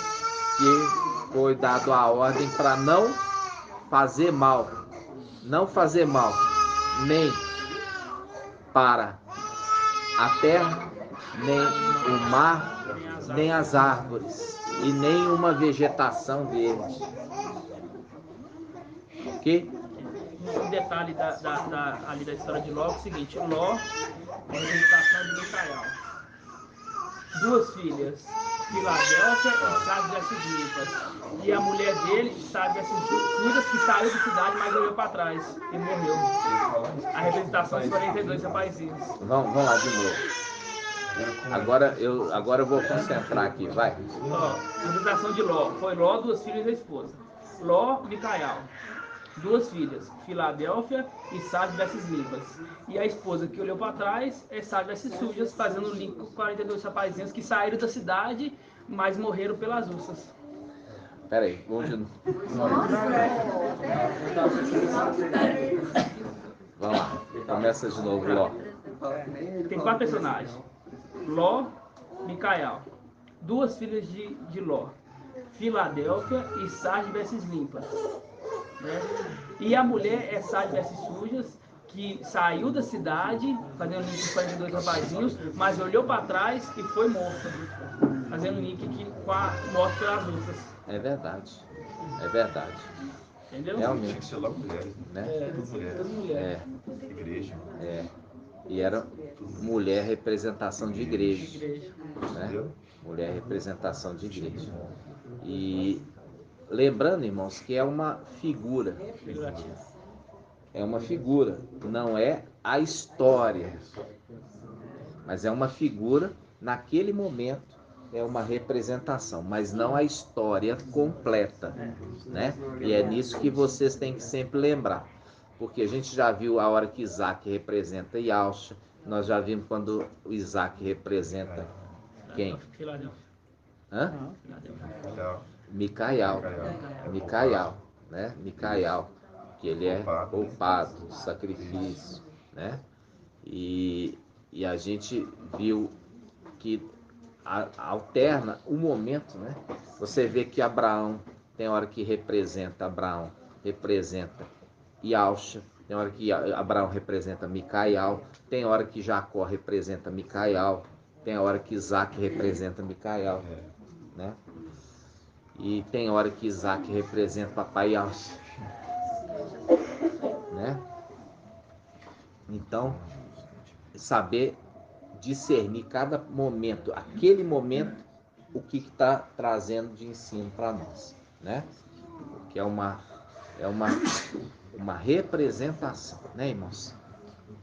que foi dado a ordem para não fazer mal. Não fazer mal. Nem para a terra, nem o mar, nem as árvores, e nem uma vegetação verde. Ok? Um detalhe ali da história de Ló é o seguinte: Ló é a representação de Micael. Duas filhas, Filadélfia e Sardes versus Limpas. E a mulher dele, Sardes versus Judas, que saiu da cidade, mas olhou para trás e morreu. A representação dos 42 rapaizinhos. Vamos lá de novo. Agora eu vou concentrar aqui, vai. Ó, a representação de Ló. Foi Ló, duas filhas e a esposa. Ló, Micael. Duas filhas, Filadélfia e Sardes versus Limpas. E a esposa que olhou para trás é Sardes versus Sujas, fazendo o link com 42 rapazinhos que saíram da cidade, mas morreram pelas ursas. Peraí, vamos de novo. Vamos lá, começa de novo, Ló. Tem 4 personagens: Ló, Micael. Duas filhas de Ló, Filadélfia e Sardes versus Limpas. Né? E a mulher é Sardes versus Sujas, que saiu da cidade, fazendo link com 42 rapazinhos, mas olhou para trás e foi morta, fazendo link com a morte pelas ursas. É verdade. É verdade. Entendeu? Realmente. Tinha que ser logo mulheres, Né? Todas mulheres. igreja. E era mulher representação de igreja. Igreja. Né? Mulher representação de igreja. E lembrando, irmãos, que é uma figura. É uma figura, não é a história. Mas é uma figura, naquele momento, é uma representação, mas não a história completa. Né? E é nisso que vocês têm que sempre lembrar. Porque a gente já viu a hora que Isaac representa Yalcha, nós já vimos quando o Isaac representa quem? Hã? Micael, né? Micael, que ele é poupado do sacrifício, né? E a gente viu que alterna o momento, né? Você vê que Abraão tem hora que representa Yalcha, tem hora que Abraão representa Micael, tem hora que Jacó representa Micael, tem hora que Isaac representa Micael, né? E tem hora que Isaac representa papai Yahweh, né? Então, saber discernir cada momento, aquele momento, o que está trazendo de ensino para nós, né? Que é uma representação, né, irmãos?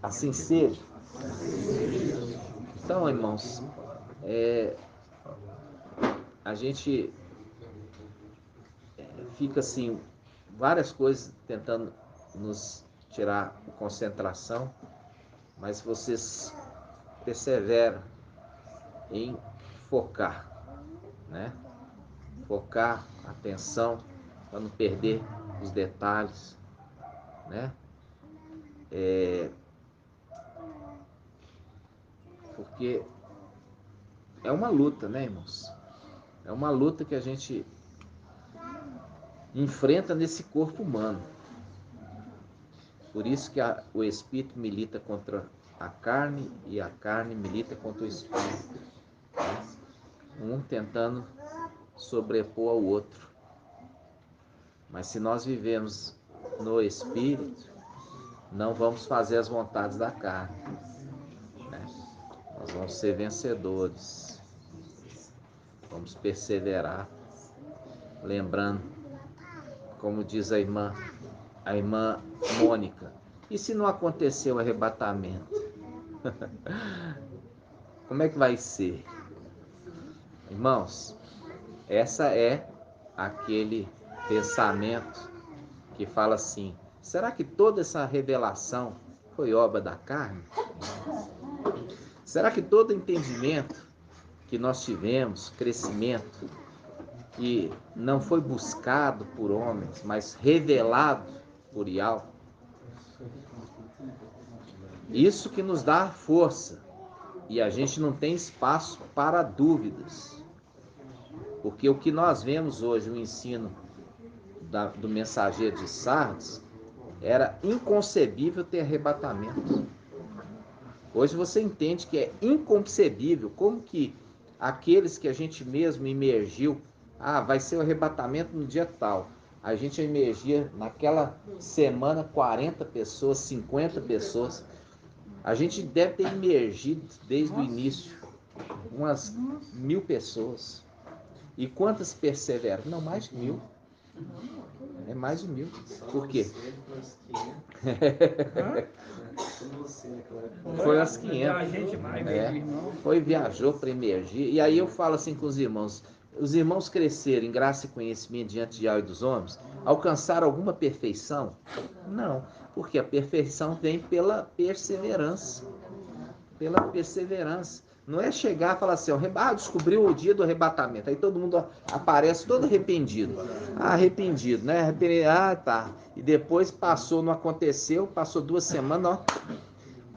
Assim seja. Então, irmãos, a gente fica assim, várias coisas tentando nos tirar a concentração, mas vocês perseveram em focar, né? Focar, atenção, para não perder os detalhes, né? Porque é uma luta, né, irmãos? É uma luta que a gente enfrenta nesse corpo humano. Por isso que o espírito milita contra a carne e a carne milita contra o espírito, né? Um tentando sobrepor ao outro. Mas se nós vivemos no espírito, não vamos fazer as vontades da carne, né? Nós vamos ser vencedores. Vamos perseverar, lembrando, como diz a irmã Mônica, e se não acontecer o arrebatamento? Como é que vai ser? Irmãos, essa é aquele pensamento que fala assim: será que toda essa revelação foi obra da carne? Será que todo entendimento que nós tivemos, crescimento, que não foi buscado por homens, mas revelado por Yahweh? Isso que nos dá força, e a gente não tem espaço para dúvidas, porque o que nós vemos hoje, o ensino do mensageiro de Sardes, era inconcebível ter arrebatamento. Hoje você entende que é inconcebível como que aqueles que a gente mesmo imergiu, vai ser o arrebatamento no dia tal, a gente emergia naquela semana 40 pessoas, 50 pessoas, a gente deve ter imergido desde o início umas 1000 pessoas. E quantas perseveram? Não, mais de 1000. É mais de 1000. Por quê? Foi umas 500. Viajou para emergir. E aí eu falo assim com os irmãos cresceram em graça e conhecimento diante de Yahweh e dos homens, alcançaram alguma perfeição? Não, porque a perfeição vem pela perseverança. Pela perseverança. Não é chegar e falar assim, descobriu o dia do arrebatamento. Aí todo mundo aparece todo arrependido. Arrependido, né? Tá. E depois passou, não aconteceu, passou 2 semanas,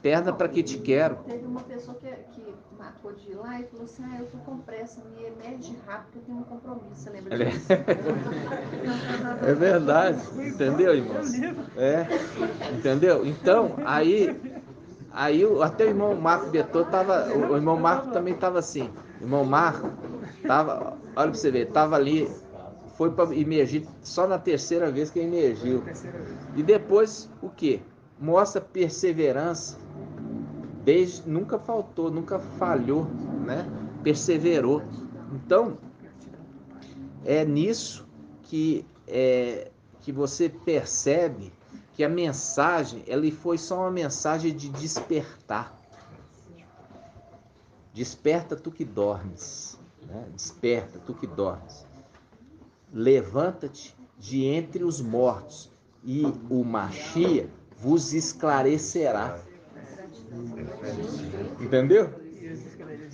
perna para que te quero. Teve uma pessoa que marcou de ir lá e falou assim, eu tô com pressa, me emerge rápido, eu tenho um compromisso. Você lembra disso? É verdade, entendeu, irmãos? Entendeu? Então, aí até o irmão Marco Betor o irmão Marco também estava assim. O irmão Marco estava, olha para você ver, estava ali, foi para emergir só na 3ª vez que emergiu. E depois, o quê? Mostra perseverança, nunca faltou, nunca falhou, né? Perseverou. Então, é nisso que você percebe que a mensagem, ela foi só uma mensagem de despertar. Desperta tu que dormes, né? Desperta tu que dormes. Levanta-te de entre os mortos e o Mashiach vos esclarecerá. Entendeu?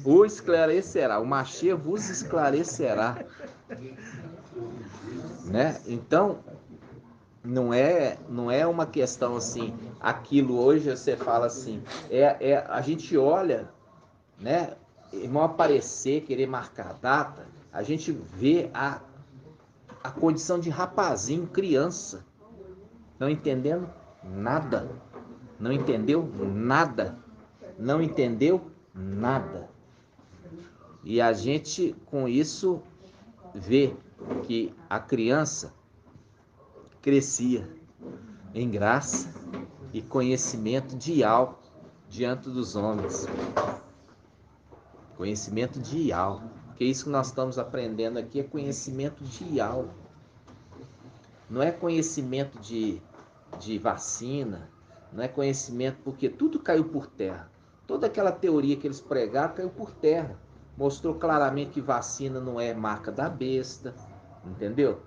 O esclarecerá, o Mashiach vos esclarecerá, né? Então, não é uma questão assim, aquilo hoje você fala assim, a gente olha, né, irmão aparecer, querer marcar data, a gente vê a condição de rapazinho, criança, não entendendo nada, não entendeu nada, não entendeu nada. E a gente com isso vê que a criança crescia em graça e conhecimento dial diante dos homens. Conhecimento dial. Porque isso que nós estamos aprendendo aqui é conhecimento dial. Não é conhecimento de vacina, não é conhecimento, porque tudo caiu por terra. Toda aquela teoria que eles pregaram caiu por terra. Mostrou claramente que vacina não é marca da besta, entendeu?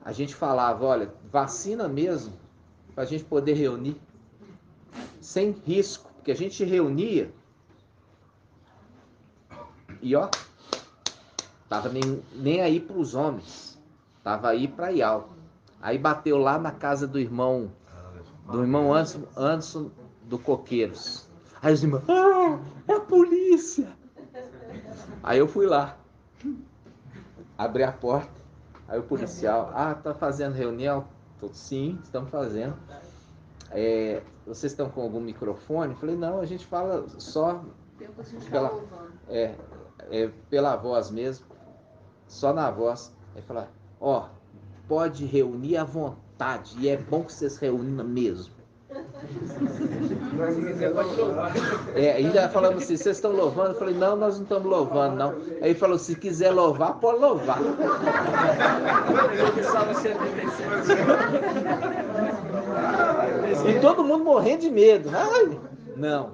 A gente falava, olha, vacina mesmo, para a gente poder reunir, sem risco, porque a gente reunia e ó, tava nem aí para os homens, tava aí para Ial. Aí bateu lá na casa do irmão Anderson do Coqueiros. Aí os irmãos, é a polícia. Aí eu fui lá, abri a porta, aí o policial, tá fazendo reunião? Sim, estamos fazendo. Vocês estão com algum microfone? Falei, não, a gente fala só pela voz mesmo, só na voz. Aí fala, pode reunir à vontade, e é bom que vocês reúnam mesmo. Ainda falamos assim, vocês estão louvando? Eu falei, não, nós não estamos louvando, não. Aí ele falou, se quiser louvar, pode louvar. E todo mundo morrendo de medo. Não,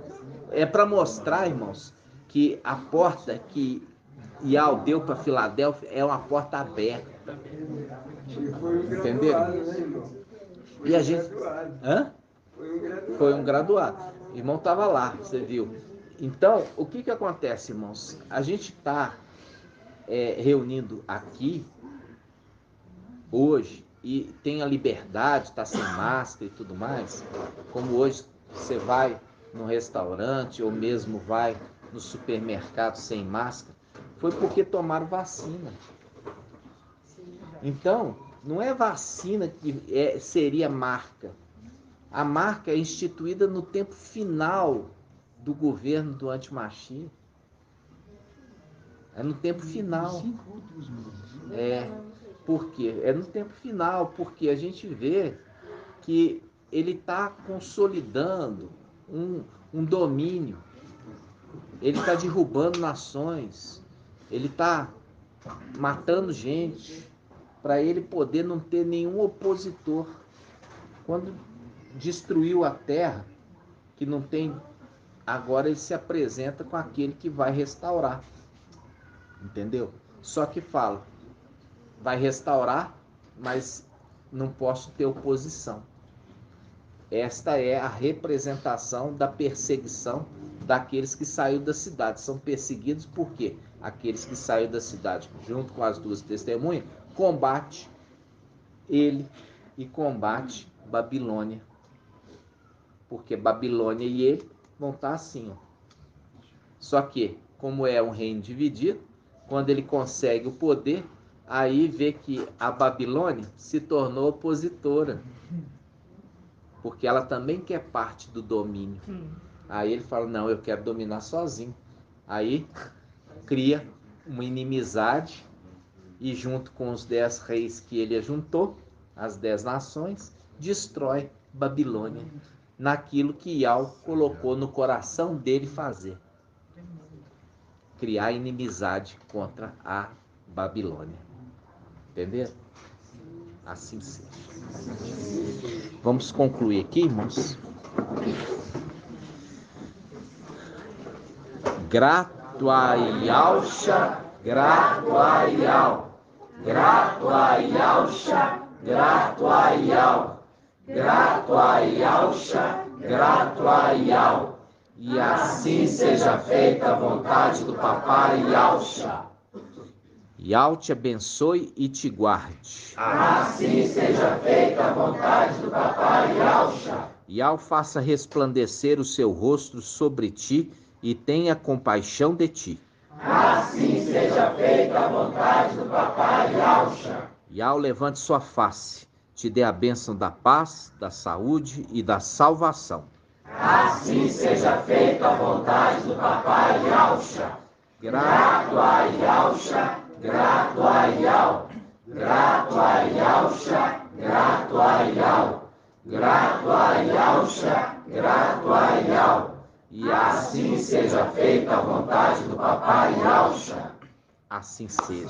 é para mostrar, irmãos, que a porta que Ial deu para Filadélfia é uma porta aberta. Entenderam? E a gente... Foi um graduado. O irmão estava lá, você viu. Então, o que acontece, irmãos? A gente está reunindo aqui hoje e tem a liberdade, está sem máscara e tudo mais. Como hoje você vai num restaurante ou mesmo vai no supermercado sem máscara, foi porque tomaram vacina. Então, não é vacina que seria marca. A marca é instituída no tempo final do governo do antimachia. É no tempo final. Por quê? É no tempo final, porque a gente vê que ele está consolidando um domínio. Ele está derrubando nações. Ele está matando gente para ele poder não ter nenhum opositor. Quando destruiu a terra, que não tem, agora ele se apresenta com aquele que vai restaurar, entendeu? Só que fala, vai restaurar, mas não posso ter oposição. Esta é a representação da perseguição daqueles que saíram da cidade. São perseguidos por quê? Aqueles que saíram da cidade, junto com as duas testemunhas, combate ele e combate Babilônia. Porque Babilônia e ele vão estar assim. Só que, como é um reino dividido, quando ele consegue o poder, aí vê que a Babilônia se tornou opositora. Porque ela também quer parte do domínio. Aí ele fala, não, eu quero dominar sozinho. Aí cria uma inimizade e junto com os 10 reis que ele ajuntou, as 10 nações, destrói Babilônia. Naquilo que Ial colocou no coração dele fazer. Criar inimizade contra a Babilônia. Entenderam? Assim seja. Vamos concluir aqui, irmãos. Grato a Ialcha, grato a Ial. Grato a Ialcha, grato a Ial. Grato a Ialcha, grato a Ial. E assim seja feita a vontade do papai Ialcha. Ial te abençoe e te guarde. Assim seja feita a vontade do papai Ialcha. Ial faça resplandecer o seu rosto sobre ti e tenha compaixão de ti. Assim seja feita a vontade do papai Ialcha. Ial levante sua face, te dê a bênção da paz, da saúde e da salvação. Assim seja feita a vontade do papai Ialcha. Grato a Ialcha, grato a Ial. grato a Yahusha, grato a Yah, grato a Yahusha, grato a Yah. E assim seja feita a vontade do Papai Yahusha. Assim seja.